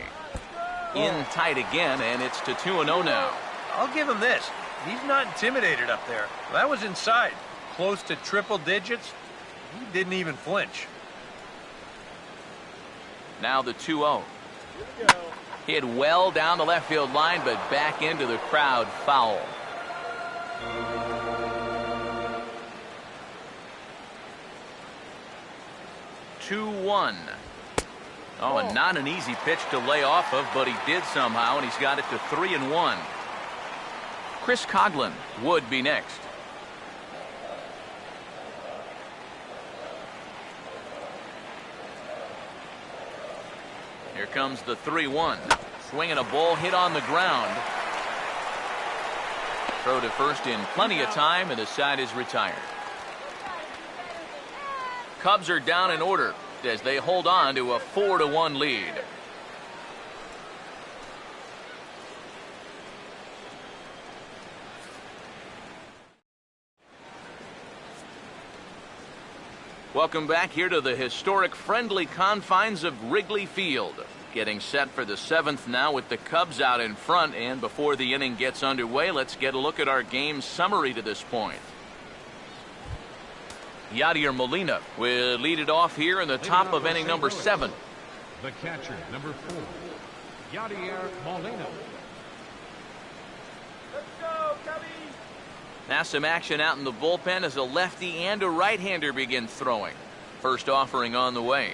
In tight again, and it's to 2-0 now. I'll give him this. He's not intimidated up there. That was inside. Close to triple digits. He didn't even flinch. Now the 2-0. Hit well down the left field line, but back into the crowd, foul. Two one. Oh, and not an easy pitch to lay off of, but he did somehow, and he's got it to 3-1. Chris Coughlin would be next. Here comes the 3-1. Swinging a ball hit on the ground. Throw to first in plenty of time, and the side is retired. Cubs are down in order as they hold on to a 4-1 lead. Welcome back here to the historic friendly confines of Wrigley Field. Getting set for the seventh now with the Cubs out in front, and before the inning gets underway, let's get a look at our game summary to this point. Yadier Molina will lead it off here in the top of inning number 7. The catcher, number 4, Yadier Molina. Let's go, Cubby! Now some action out in the bullpen as a lefty and a right-hander begin throwing. First offering on the way.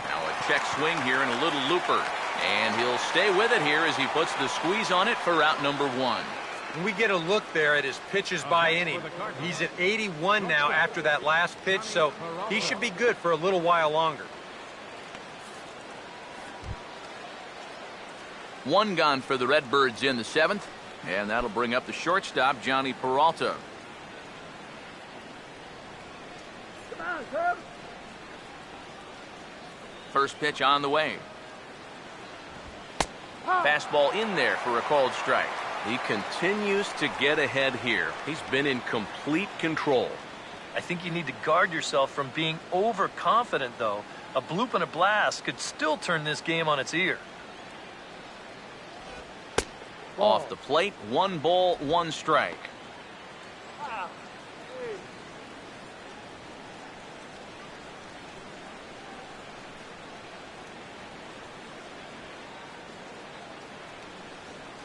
Now a check swing here and a little looper. And he'll stay with it here as he puts the squeeze on it for out number 1. We get a look there at his pitches by inning. He's at 81 now after that last pitch, so he should be good for a little while longer. One gone for the Redbirds in the 7th. And that'll bring up the shortstop, Johnny Peralta. Come on, Cub! First pitch on the way. Fastball in there for a called strike. He continues to get ahead here. He's been in complete control. I think you need to guard yourself from being overconfident, though. A bloop and a blast could still turn this game on its ear. Off the plate, 1 ball, 1 strike.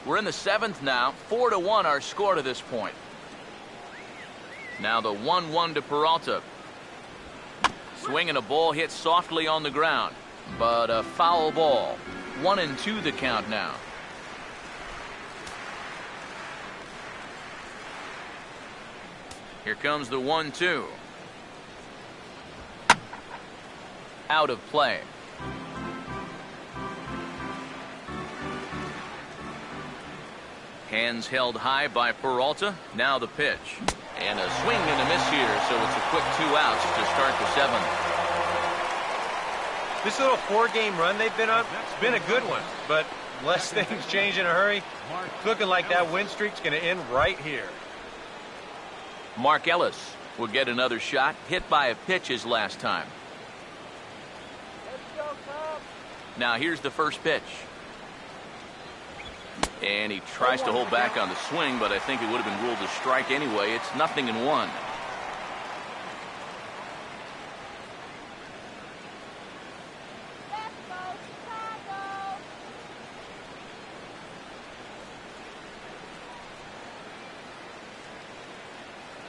We're in the 7th now. 4-1 our score to this point. Now the 1-1 to Peralta. Swinging a ball hit softly on the ground, but a foul ball. 1-2 the count now. Here comes the 1-2. Out of play. Hands held high by Peralta. Now the pitch. And a swing and a miss here, so it's a quick 2 outs to start the 7th. This little 4-game run they've been on, it's been a good one, but unless things change in a hurry, it's looking like that win streak's going to end right here. Mark Ellis will get another shot, hit by a pitch his last time. Let's go, Cub! Now here's the first pitch. And he tries to hold back on the swing, but I think it would have been ruled a strike anyway. It's 0-1. Let's go, Chicago!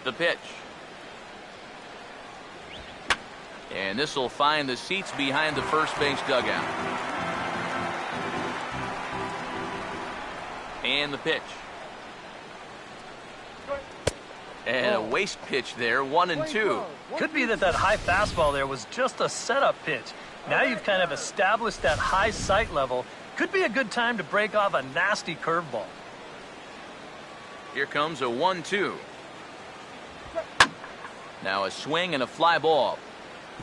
The pitch. And this will find the seats behind the first base dugout. And the pitch. And a waste pitch there, 1-2. Could be that high fastball there was just a setup pitch. Now you've kind of established that high sight level. Could be a good time to break off a nasty curveball. Here comes a 1-2. Now a swing and a fly ball.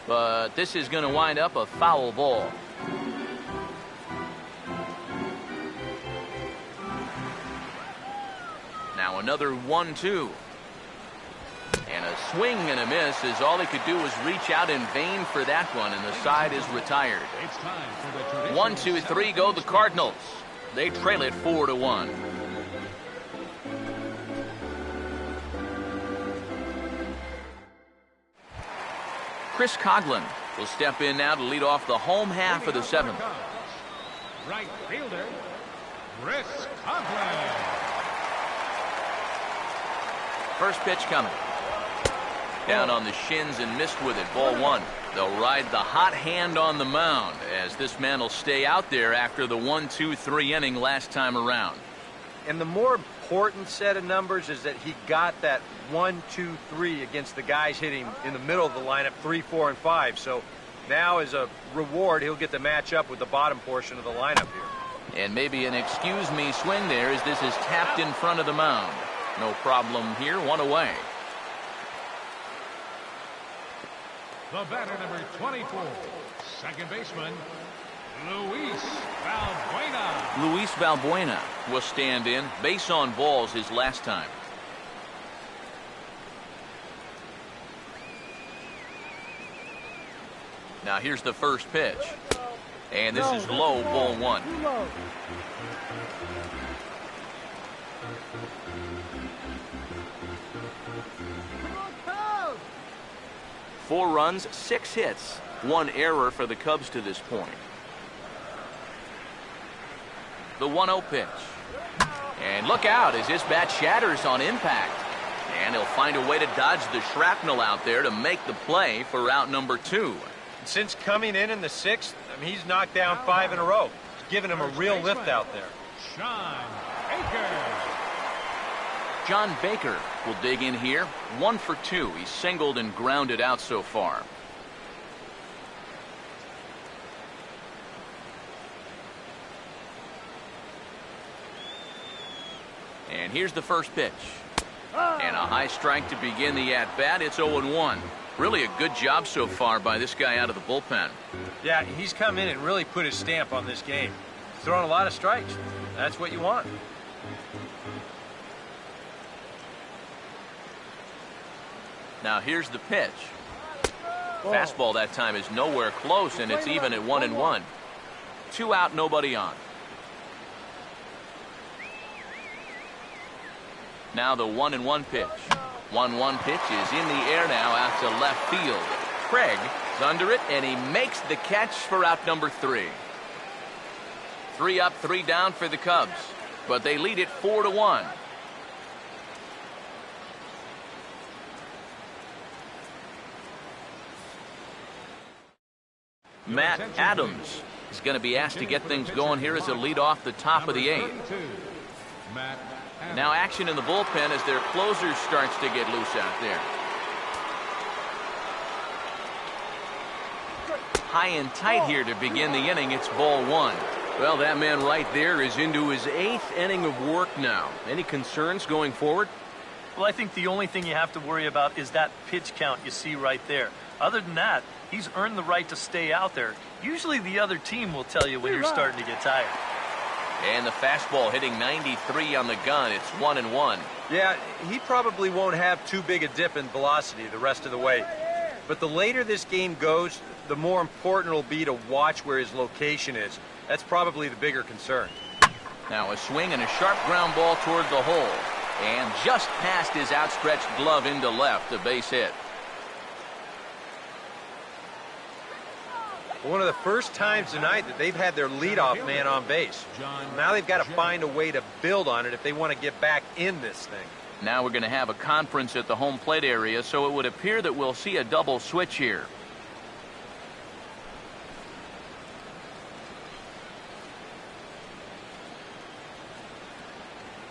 But this is going to wind up a foul ball. Now another 1-2. And a swing and a miss, as all he could do was reach out in vain for that one, and the side is retired. 1-2-3 go the Cardinals. They trail it 4-1. Chris Coughlin will step in now to lead off the home half of the seventh. Right fielder, Chris Coughlin. First pitch coming. Down on the shins and missed with it. Ball one. They'll ride the hot hand on the mound, as this man will stay out there after the 1-2-3 inning last time around. And the more important set of numbers is that he got that 1-2-3 against the guys hitting in the middle of the lineup, 3, 4, and 5. So now, as a reward, he'll get to match up with the bottom portion of the lineup here. And maybe an excuse me swing there, as this is tapped in front of the mound. No problem here, 1 away. The batter, number 24, second baseman, Luis Valbuena. Luis Valbuena will stand in. Base on balls his last time. Now here's the first pitch. And this is low, ball one. 4 runs, 6 hits, 1 error for the Cubs to this point. The 1-0 pitch. And look out as this bat shatters on impact. And he'll find a way to dodge the shrapnel out there to make the play for out number 2. Since coming in the 6th, I mean, he's knocked down 5 in a row. It's given him a real lift out there. Sean Baker. John Baker will dig in here. 1 for 2. He's singled and grounded out so far. And here's the first pitch. And a high strike to begin the at-bat. It's 0-1. Really a good job so far by this guy out of the bullpen. Yeah, he's come in and really put his stamp on this game. He's thrown a lot of strikes. That's what you want. Now here's the pitch. Fastball that time is nowhere close, and it's even at 1-1. 2 out, nobody on. Now the 1-1 pitch. 1-1 pitch is in the air now out to left field. Craig is under it, and he makes the catch for out number 3. 3 up, 3 down for the Cubs, but they lead it 4-1. Matt Adams is going to be asked to get things going here as a lead off the top of the 8th. Now action in the bullpen as their closer starts to get loose out there. High and tight here to begin the inning. It's ball 1. Well, that man right there is into his 8th inning of work now. Any concerns going forward? Well, I think the only thing you have to worry about is that pitch count you see right there. Other than that, he's earned the right to stay out there. Usually the other team will tell you when you're starting to get tired. And the fastball hitting 93 on the gun. It's 1-1. Yeah, he probably won't have too big a dip in velocity the rest of the way. But the later this game goes, the more important it'll be to watch where his location is. That's probably the bigger concern. Now a swing and a sharp ground ball toward the hole. And just past his outstretched glove into left, a base hit. One of the first times tonight that they've had their leadoff man on base. Now they've got to find a way to build on it if they want to get back in this thing. Now we're going to have a conference at the home plate area, so it would appear that we'll see a double switch here.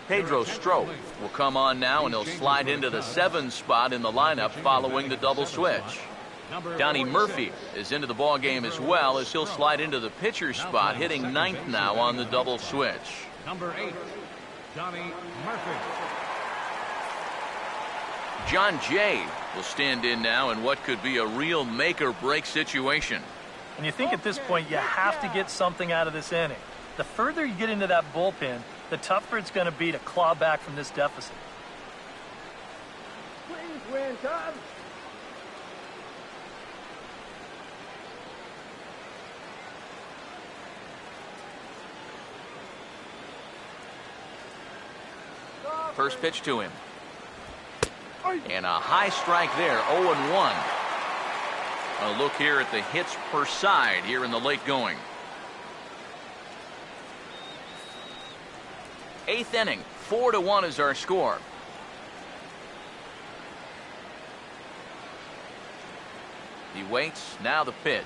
Pedro Strop will come on now, and he'll slide into the 7 spot in the lineup following the double switch. Donnie Murphy is into the ball game as well, as he'll slide into the pitcher spot, hitting 9th now on the double switch. Number 8, Donnie Murphy. John Jay will stand in now in what could be a real make-or-break situation. And you think at this point you have to get something out of this inning. The further you get into that bullpen, the tougher it's going to be to claw back from this deficit. Please win, Cubs. First pitch to him. And a high strike there, 0-1. A look here at the hits per side here in the late going. 8th inning, 4-1 is our score. He waits, now the pitch.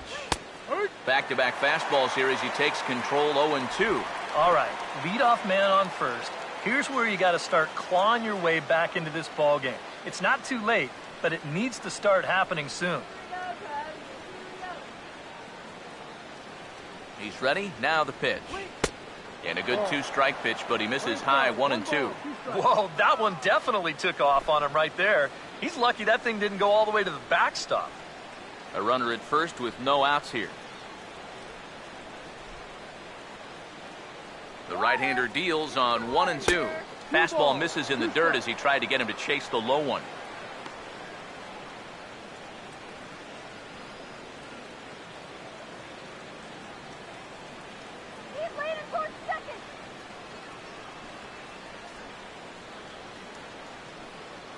Back-to-back fastballs here as he takes control, 0-2. All right, leadoff man on first. Here's where you got to start clawing your way back into this ball game. It's not too late, but it needs to start happening soon. He's ready, now the pitch. And a good 2-strike pitch, but he misses high, 1-2. Whoa, that one definitely took off on him right there. He's lucky that thing didn't go all the way to the backstop. A runner at first with no outs here. The right-hander deals on 1-2. Fastball misses in the dirt as he tried to get him to chase the low one. He's leaning towards second.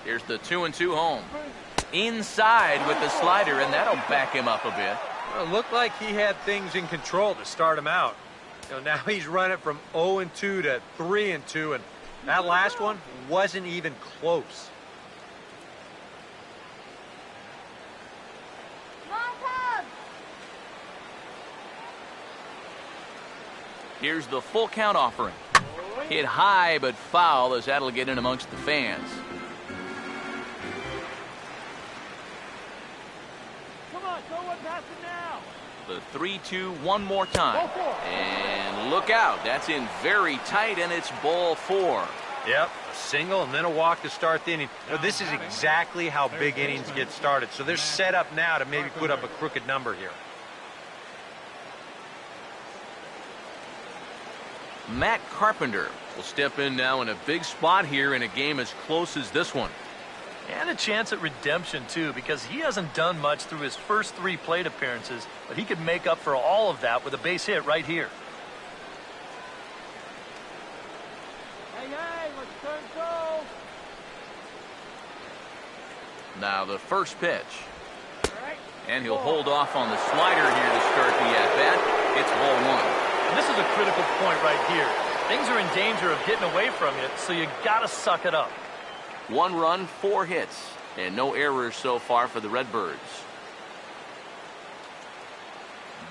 Here's the 2-2 home. Inside with the slider, and that'll back him up a bit. Well, it looked like he had things in control to start him out. Now he's running from 0-2 to 3-2, and that last one wasn't even close. Come on, Cubs. Here's the full count offering. Hit high but foul, as that'll get in amongst the fans. Come on, throw one past him now. The 3-2 one more time. And look out. That's in very tight, and it's ball 4. Yep, a single and then a walk to start the inning. This is exactly how big innings get started. So they're set up now to maybe put up a crooked number here. Matt Carpenter will step in now in a big spot here in a game as close as this one. And a chance at redemption, too, because he hasn't done much through his first 3 plate appearances, but he could make up for all of that with a base hit right here. Hey, let's turn go. Now the first pitch. All right. And he'll hold off on the slider here to start the at-bat. It's ball 1. And this is a critical point right here. Things are in danger of getting away from you, so you got to suck it up. 1 run, 4 hits, and no errors so far for the Redbirds.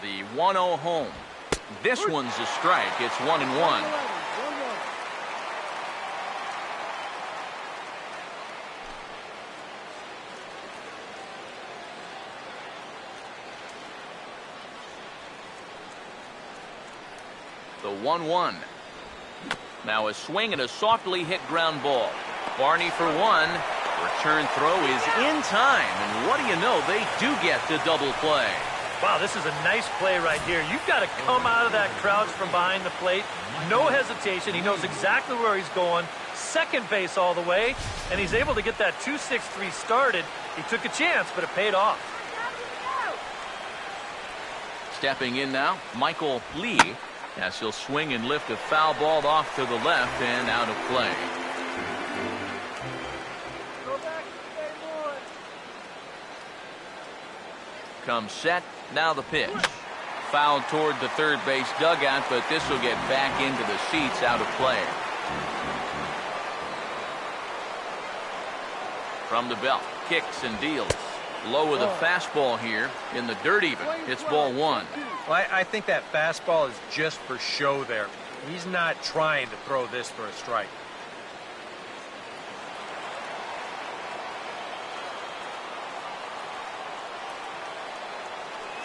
The 1-0 home. This one's a strike. It's 1-1. The 1-1. Now a swing and a softly hit ground ball. Barney for 1. Return throw is in time, and what do you know, they do get the double play. Wow, this is a nice play right here. You've got to come out of that crouch from behind the plate. No hesitation. He knows exactly where he's going. Second base all the way, and he's able to get that 2-6-3 started. He took a chance, but it paid off. Stepping in now, Michael Lee, as he'll swing and lift a foul ball off to the left and out of play. Go back to game 1. Comes set, now the pitch. Fouled toward the third base dugout, but this will get back into the seats, out of play. From the belt, kicks and deals. Low with a fastball here in the dirt even. It's ball 1. Well, I think that fastball is just for show there. He's not trying to throw this for a strike.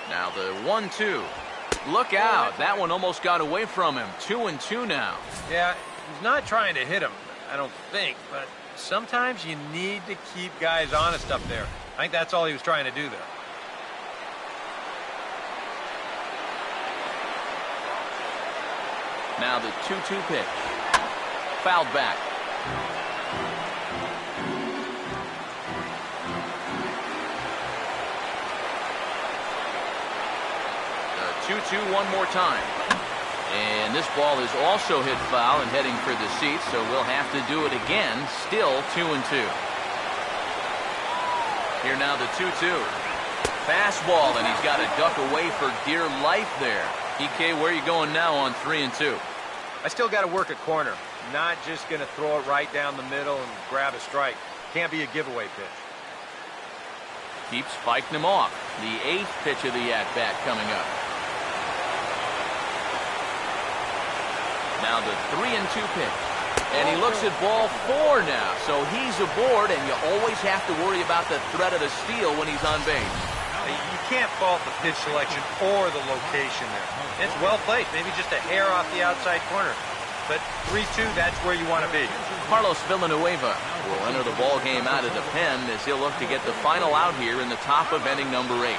Now the 1-2. Look out. That one almost got away from him. 2-2 now. Yeah, he's not trying to hit him, I don't think, but sometimes you need to keep guys honest up there. I think that's all he was trying to do there. Now the 2-2 pitch. Fouled back. The 2-2 one more time. And this ball is also hit foul and heading for the seats, so we'll have to do it again. Still 2-2. Here now the 2-2. Fastball, and he's got to duck away for dear life there. EK, where are you going now on 3-2? I still got to work a corner. Not just going to throw it right down the middle and grab a strike. Can't be a giveaway pitch. Keeps spiking him off. The 8th pitch of the at-bat coming up. Now the 3-2 pitch. And he looks at ball 4 now. So he's aboard, and you always have to worry about the threat of the steal when he's on base. You can't fault the pitch selection or the location there. It's well played. Maybe just a hair off the outside corner. But 3-2, that's where you want to be. Carlos Villanueva will enter the ball game out of the pen as he'll look to get the final out here in the top of inning number 8.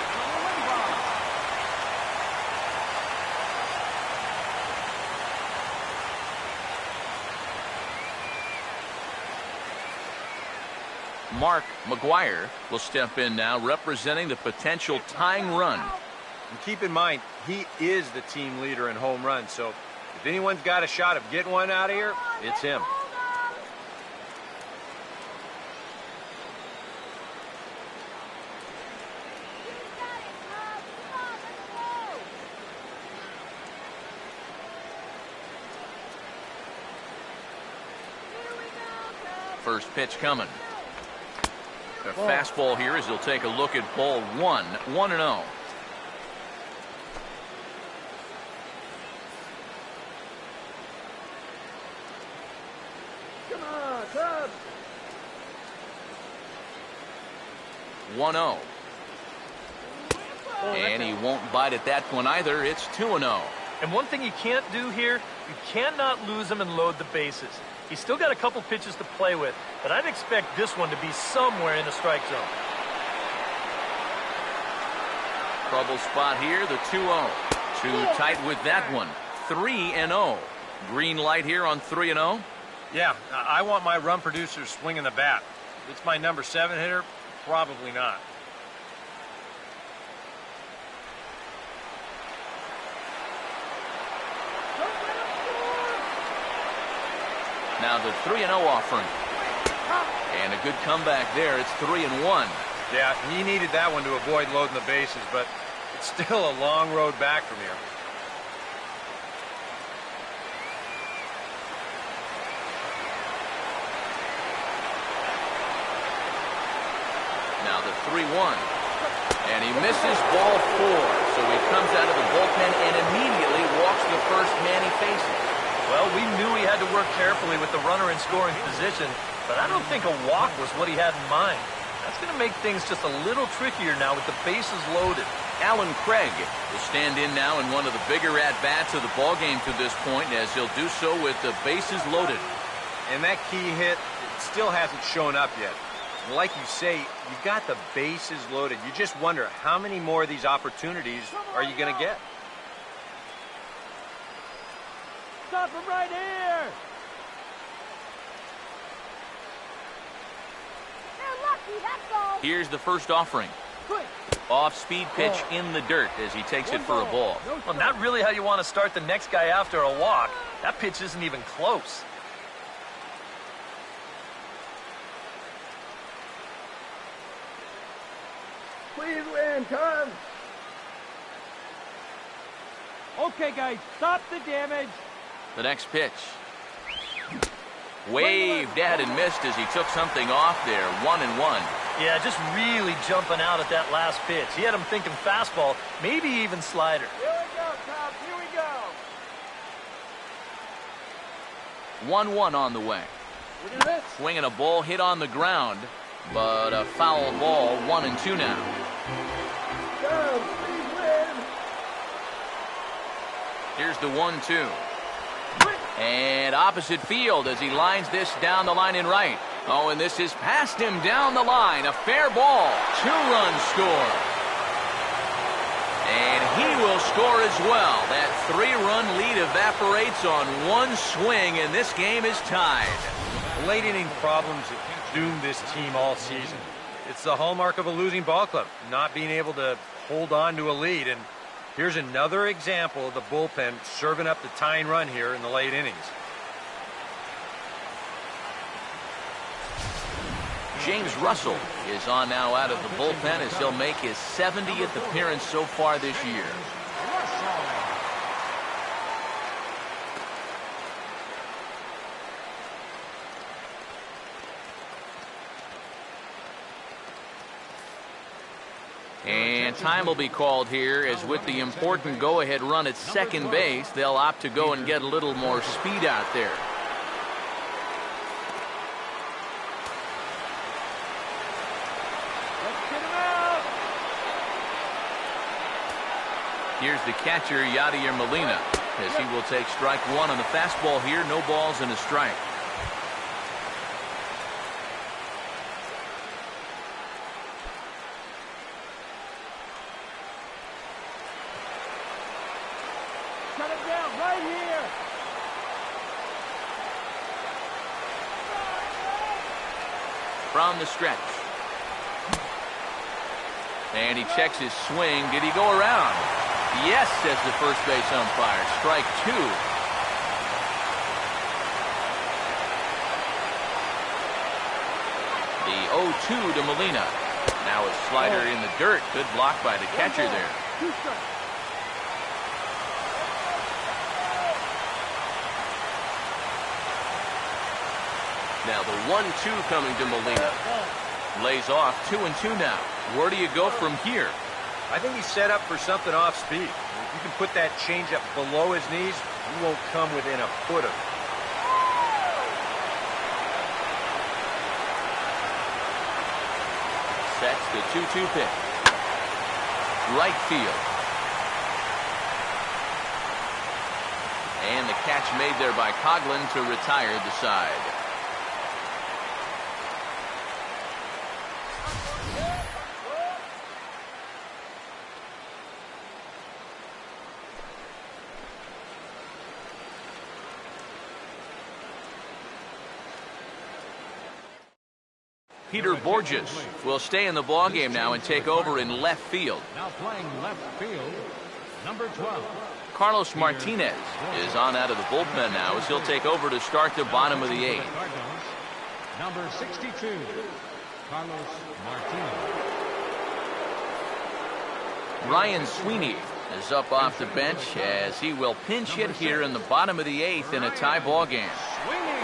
Mark McGuire will step in now, representing the potential tying run. And keep in mind, he is the team leader in home runs, so if anyone's got a shot of getting one out of here, it's him. First pitch coming. A fastball here as he'll take a look at ball 1. 1-0. Come on, Cubs. 1-0. And he won't bite at that one either. It's 2-0. And one thing you can't do here, you cannot lose him and load the bases. He's still got a couple pitches to play with, but I'd expect this one to be somewhere in the strike zone. Trouble spot here, the 2-0. Too tight with that one. 3-0. Green light here on 3-0. Yeah, I want my run producer swinging the bat. If it's my number 7 hitter, probably not. Now the 3-0 offering. And a good comeback there. It's 3-1. Yeah, he needed that one to avoid loading the bases, but it's still a long road back from here. Now the 3-1. And he misses ball 4. So he comes out of the bullpen and immediately walks the first man he faces. Well, we knew he had to work carefully with the runner in scoring position, but I don't think a walk was what he had in mind. That's going to make things just a little trickier now with the bases loaded. Alan Craig will stand in now in one of the bigger at-bats of the ballgame to this point, as he'll do so with the bases loaded. And that key hit still hasn't shown up yet. Like you say, you've got the bases loaded. You just wonder how many more of these opportunities are you going to get? Stop him right here. They're lucky, that's all. Here's the first offering. Quick. Off-speed pitch in the dirt as he takes it for a ball. Well, not really how you want to start the next guy after a walk. That pitch isn't even close. Please win, Cubs. Okay, guys, stop the damage. The next pitch. Waved at and missed as he took something off there. 1-1. Yeah, just really jumping out at that last pitch. He had him thinking fastball, maybe even slider. Here we go, Cubs. Here we go. 1-1 on the way. Look at this. Swinging a ball hit on the ground, but a foul ball. 1-2 now. Cubs, please win. Here's the 1-2. And opposite field as he lines this down the line in right. Oh, and this is past him down the line. A fair ball. 2-run score. And he will score as well. That 3-run lead evaporates on one swing, and this game is tied. Late inning problems have doomed this team all season. It's the hallmark of a losing ball club, not being able to hold on to a lead. And here's another example of the bullpen serving up the tying run here in the late innings. James Russell is on now out of the bullpen as he'll make his 70th appearance so far this year. And time will be called here as with the important go-ahead run at second base, they'll opt to go and get a little more speed out there. Here's the catcher, Yadier Molina, as he will take strike one on the fastball here. No balls and a strike. Shut him down right here. From the stretch. And he checks his swing. Did he go around? Yes, says the first base umpire. Strike two. The 0-2 to Molina. Now a slider in the dirt. Good block by the catcher there. Now the 1-2 coming to Molina. Lays off 2-2 now. Where do you go from here? I think he's set up for something off speed. If you can put that changeup below his knees, he won't come within a foot of it. Sets the 2-2 pitch. Right field. And the catch made there by Coughlin to retire the side. Peter Borges will stay in the ballgame now and take over in left field. Now playing left field, number 12. Carlos Martinez is on out of the bullpen now as he'll take over to start the bottom of the eighth. Cardinals, number 62, Carlos Martinez. Ryan Sweeney is up off the bench as he will pinch hit here in the bottom of the eighth in a tie ball game. Swinging.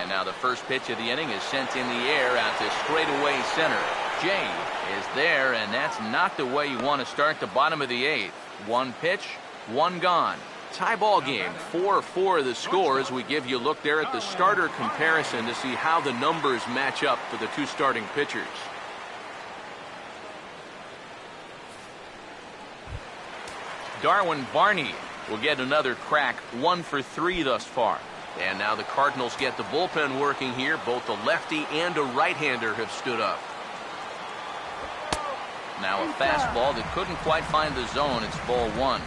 And now the first pitch of the inning is sent in the air out to straightaway center. Jay is there, and that's not the way you want to start the bottom of the eighth. One pitch, one gone. Tie ball game, 4-4 the score as we give you a look there at the starter comparison to see how the numbers match up for the two starting pitchers. Darwin Barney will get another crack, 1 for 3 thus far. And now the Cardinals get the bullpen working here. Both a lefty and a right-hander have stood up. Now a fastball that couldn't quite find the zone. It's ball one.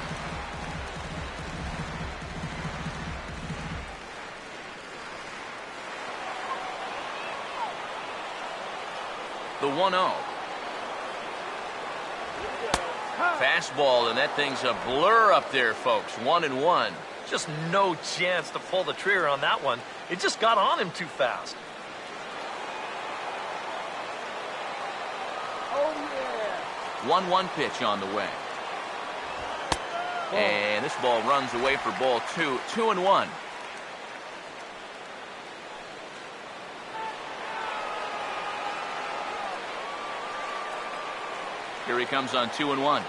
The 1-0. Fastball, and that thing's a blur up there, folks. 1-1. Just no chance to pull the trigger on that one. It just got on him too fast. Oh, yeah. 1-1 pitch on the way. And this ball runs away for ball two. 2-1. Here he comes on 2-1.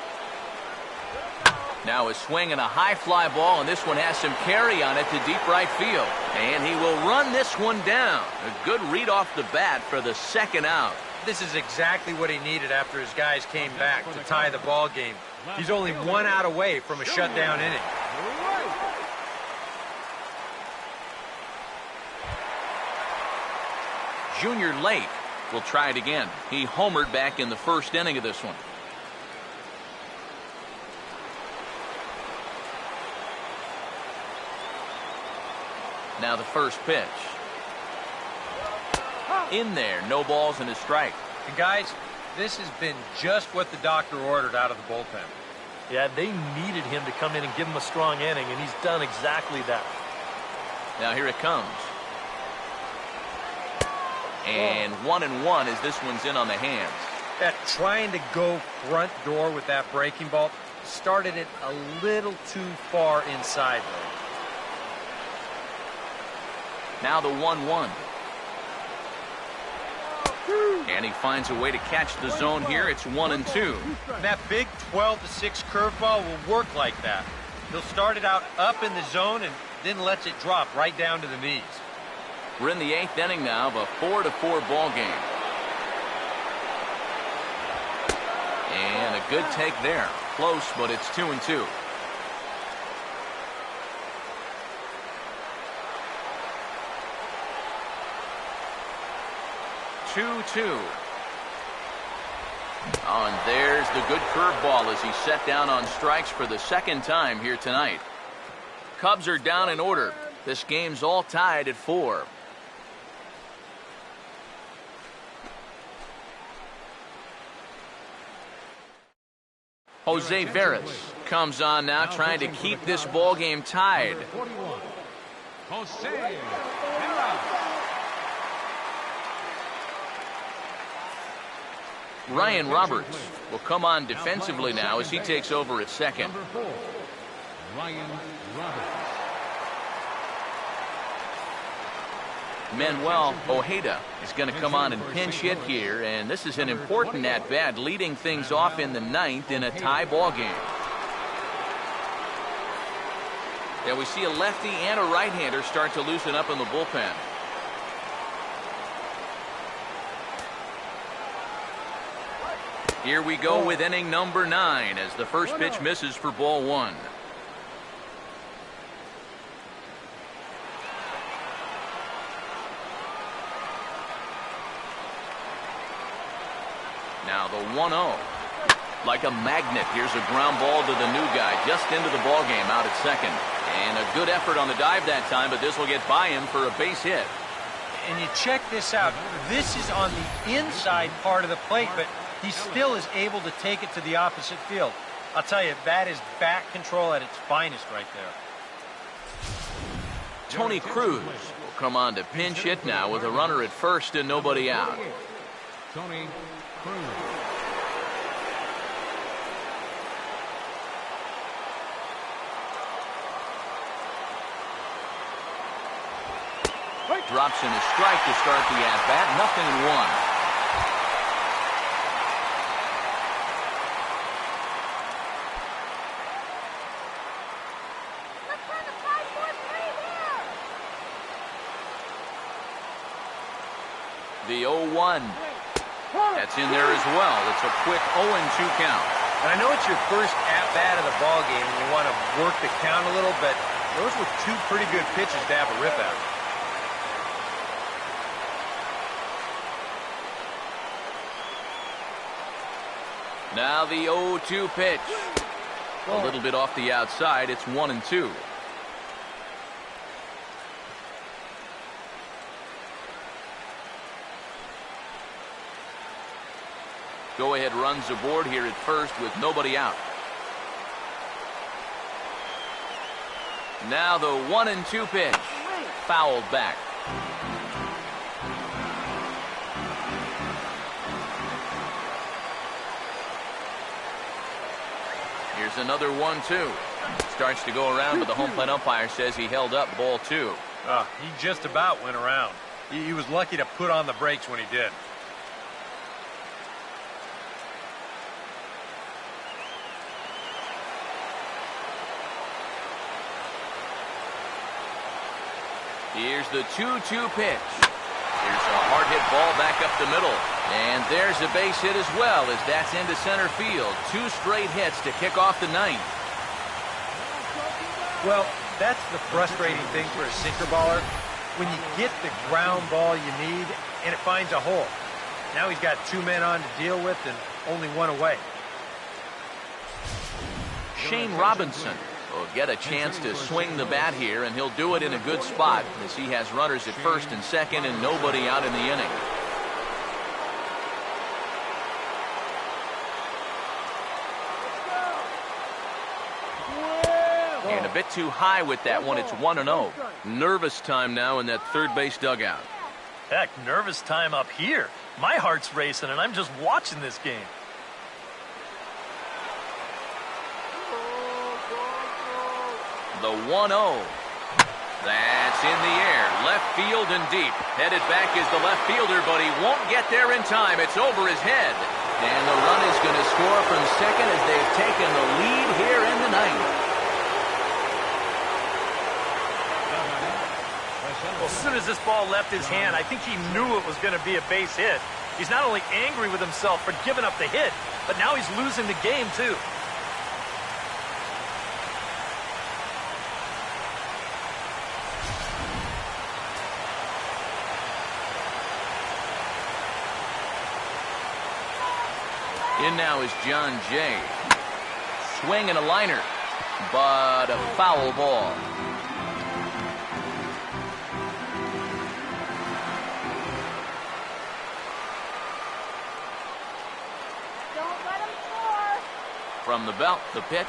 Now a swing and a high fly ball, and this one has some carry on it to deep right field. And he will run this one down. A good read off the bat for the second out. This is exactly what he needed after his guys came back to tie the ball game. He's only 1 out away from a shutdown inning. Junior Lake will try it again. He homered back in the first inning of this one. Now the first pitch. In there, no balls and a strike. And guys, this has been just what the doctor ordered out of the bullpen. Yeah, they needed him to come in and give him a strong inning, and he's done exactly that. Now here it comes. And 1-1 as this one's in on the hands. Trying to go front door with that breaking ball started it a little too far inside, though. Now the 1-1. And he finds a way to catch the zone here. It's 1-2. That big 12-6 curveball will work like that. He'll start it out up in the zone and then lets it drop right down to the knees. We're in the 8th inning now of a 4-4 ball game. And a good take there. Close, but it's 2-2. Oh, and there's the good curveball as he set down on strikes for the second time here tonight. Cubs are down in order. This game's all tied at 4. Jose Veras comes on now, trying to keep this ball game tied. 41. Jose Peralta. Ryan Roberts will come on defensively now as he takes over at second. Number 4, Ryan Roberts. Manuel Ojeda is going to come on and pinch hit here, and this is an important at-bat, leading things off in the 9th in a tie ball game. Yeah, we see a lefty and a right-hander start to loosen up in the bullpen. Here we go with inning number 9 as the first pitch misses for ball 1. Now the 1-0. Like a magnet, here's a ground ball to the new guy just into the ball game out at second. And a good effort on the dive that time, but this will get by him for a base hit. And you check this out. This is on the inside part of the plate, but he still is able to take it to the opposite field. I'll tell you, that is bat control at its finest right there. Tony Cruz will come on to pinch hit now with a runner at first and nobody out. Tony Cruz. Drops in a strike to start the at-bat. 0-1. The 0-1. That's in there as well. It's a quick 0-2 count. And I know it's your first at-bat of the ball game and you want to work the count a little, but those were 2 pretty good pitches to have a rip at. Now the 0-2 pitch. A little bit off the outside. It's 1-2. Go-ahead runs aboard here at first with nobody out. Now the 1-2 pitch. Fouled back. Here's another 1-2. Starts to go around, but the home plate umpire says he held up ball 2. He just about went around. He was lucky to put on the brakes when he did. Here's the 2-2 pitch. Here's a hard hit ball back up the middle. And there's a base hit as well, as that's into center field. 2 straight hits to kick off the ninth. Well, that's the frustrating thing for a sinker baller. When you get the ground ball you need and it finds a hole. Now he's got 2 men on to deal with and only 1 away. Shane Robinson will get a chance to swing the bat here, and he'll do it in a good spot as he has runners at first and second and nobody out in the inning. And a bit too high with that one. It's 1-0. Nervous time now in that third base dugout. Heck, nervous time up here. My heart's racing, and I'm just watching this game. The 1-0. That's in the air. Left field and deep. Headed back is the left fielder, but he won't get there in time. It's over his head. And the run is going to score from second as they've taken the lead here in the ninth. Well, as soon as this ball left his hand, I think he knew it was going to be a base hit. He's not only angry with himself for giving up the hit, but now he's losing the game, too. In now is John Jay. Swing and a liner, but a foul ball. From the belt, the pitch,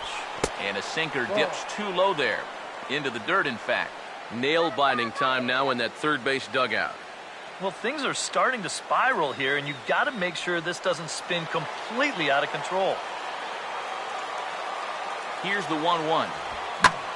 and a sinker dips too low there. Into the dirt, in fact. Nail-biting time now in that third base dugout. Well, things are starting to spiral here, and you've got to make sure this doesn't spin completely out of control. Here's the 1-1.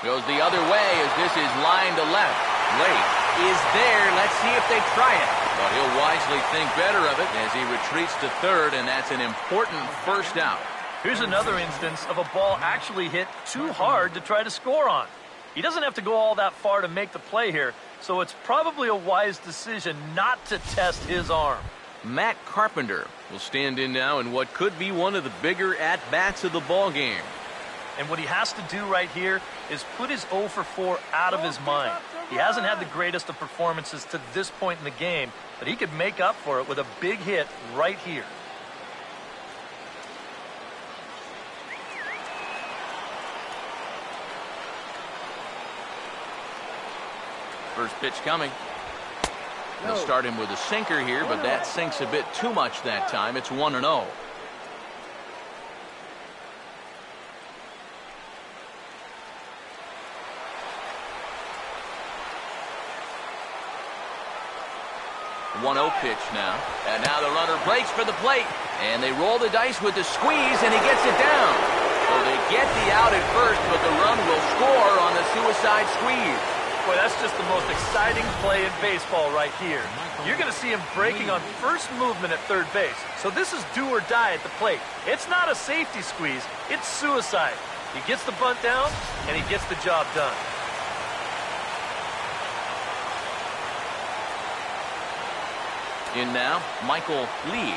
Goes the other way as this is line to left. Wait, is there. Let's see if they try it. But he'll wisely think better of it as he retreats to third, and that's an important first out. Here's another instance of a ball actually hit too hard to try to score on. He doesn't have to go all that far to make the play here, so it's probably a wise decision not to test his arm. Matt Carpenter will stand in now in what could be one of the bigger at-bats of the ball game. And what he has to do right here is put his 0 for 4 out of his mind. He hasn't had the greatest of performances to this point in the game, but he could make up for it with a big hit right here. First pitch coming. They'll start him with a sinker here, but that sinks a bit too much that time. It's 1-0. Pitch now. And now the runner breaks for the plate. And they roll the dice with the squeeze, and he gets it down. So they get the out at first, but the run will score on the suicide squeeze. Boy, that's just the most exciting play in baseball right here. You're going to see him breaking on first movement at third base. So this is do or die at the plate. It's not a safety squeeze. It's suicide. He gets the bunt down, and he gets the job done. In now, Michael Lee.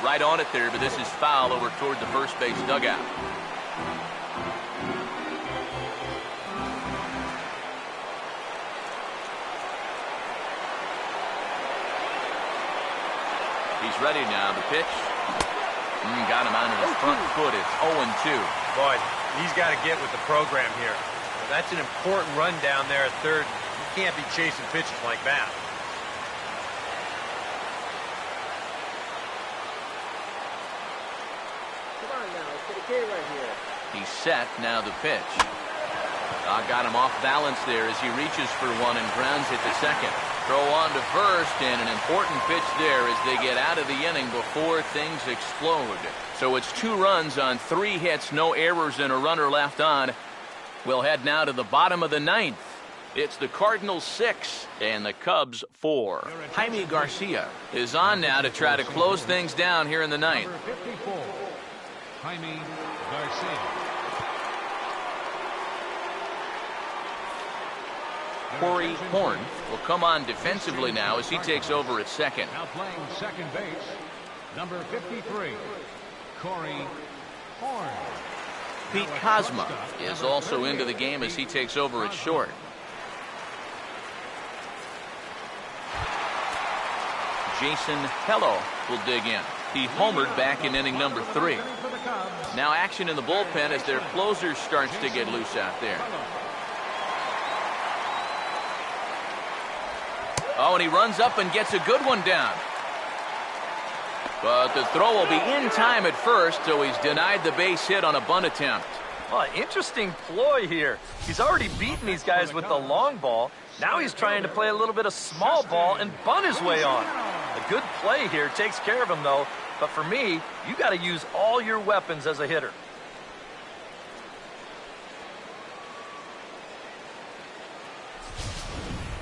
Right on it there, but this is foul over toward the first base dugout. He's ready now. The pitch. Got him on his front foot. It's 0-2. Boy, he's got to get with the program here. That's an important run down there at third. You can't be chasing pitches like that. Come on now, it's okay right here. He's set. Now the pitch. Got him off balance there as he reaches for one and grounds it to second. Throw on to first, and an important pitch there as they get out of the inning before things explode. So it's 2 runs on 3 hits, no errors, and a runner left on. We'll head now to the bottom of the ninth. It's the Cardinals 6 and the Cubs 4. Jaime Garcia is on now to try to close things down here in the ninth. Number 54, Jaime Garcia. Corey Horn, will come on defensively now as he takes over at second. Now playing second base, number 53, Corey Horn. Pete Kozma is also into the game as he takes over at short. Jason Hello will dig in. He homered back in inning number 3. Now action in the bullpen as their closer starts to get loose out there. Oh, and he runs up and gets a good one down. But the throw will be in time at first, so he's denied the base hit on a bunt attempt. Oh, interesting ploy here. He's already beaten these guys with the long ball. Now he's trying to play a little bit of small ball and bunt his way on. A good play here takes care of him, though. But for me, you got to use all your weapons as a hitter.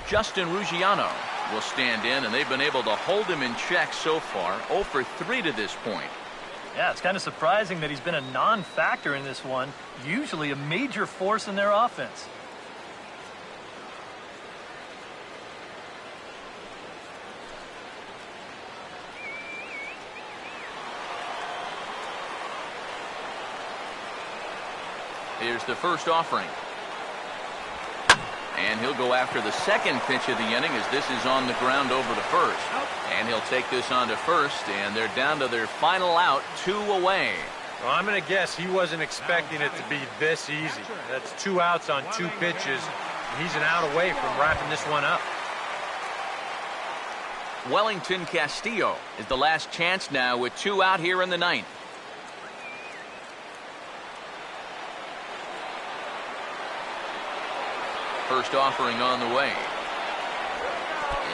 Justin Ruggiano will stand in, and they've been able to hold him in check so far. 0 for 3 to this point. Yeah, it's kind of surprising that he's been a non-factor in this one. Usually a major force in their offense. Here's the first offering. And he'll go after the second pitch of the inning as this is on the ground over to first. And he'll take this on to first, and they're down to their final out, 2 away. Well, I'm going to guess he wasn't expecting it to be this easy. That's 2 outs on 2 pitches, and he's an out away from wrapping this one up. Wellington Castillo is the last chance now with 2 out here in the 9th. First offering on the way.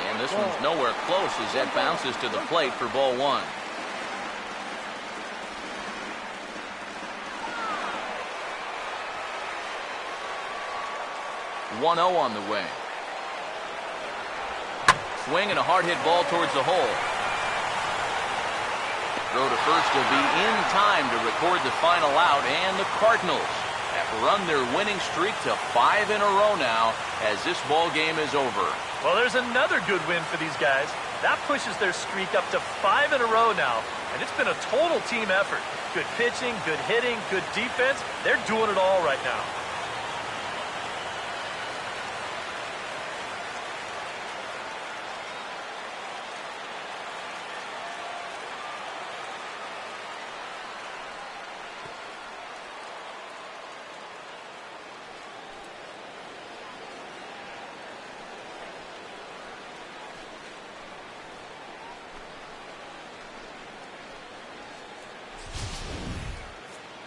And this one's nowhere close as that bounces to the plate for ball 1. (1-0) on the way. Swing and a hard hit ball towards the hole. Throw to first will be in time to record the final out, and the Cardinals have run their winning streak to 5 in a row now as this ball game is over. Well, there's another good win for these guys. That pushes their streak up to 5 in a row now, and it's been a total team effort. Good pitching, good hitting, good defense. They're doing it all right now.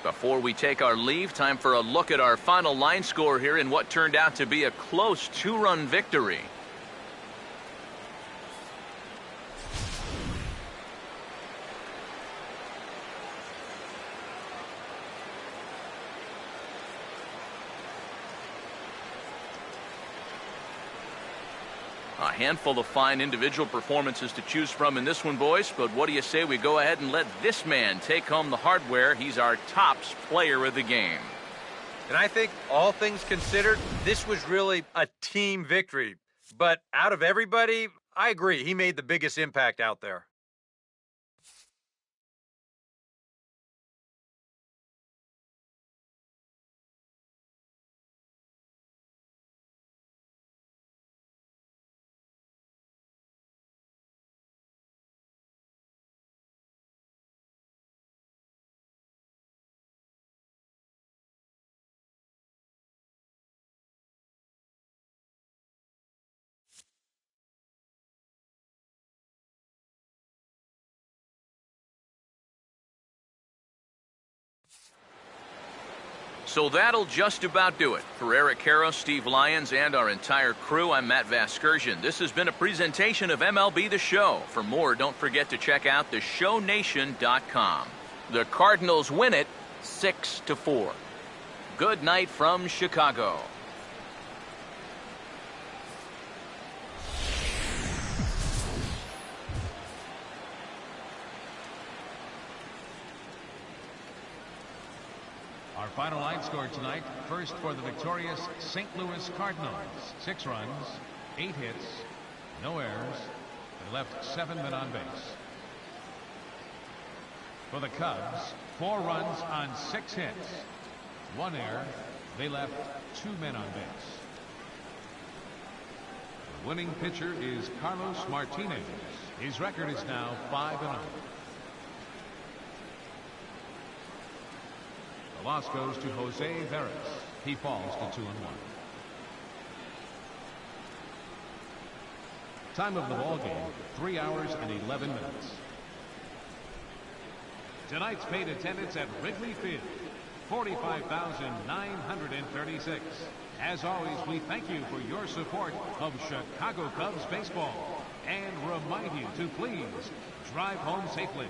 Before we take our leave, time for a look at our final line score here in what turned out to be a close 2-run victory. A handful of fine individual performances to choose from in this one, boys, but what do you say we go ahead and let this man take home the hardware? He's our tops player of the game. And I think, all things considered, this was really a team victory. But out of everybody, I agree, he made the biggest impact out there. So that'll just about do it. For Eric Karros, Steve Lyons, and our entire crew, I'm Matt Vasgersian. This has been a presentation of MLB The Show. For more, don't forget to check out theshownation.com. The Cardinals win it 6-4. Good night from Chicago. Our final line score tonight. First for the victorious St. Louis Cardinals. 6 runs, 8 hits, no errors. They left 7 men on base. For the Cubs, 4 runs on 6 hits, 1 error. They left 2 men on base. The winning pitcher is Carlos Martinez. His record is now 5-0. The loss goes to Jose Veras. He falls to 2-1. Time of the ball game, 3 hours and 11 minutes. Tonight's paid attendance at Wrigley Field, 45,936. As always, we thank you for your support of Chicago Cubs baseball and remind you to please drive home safely.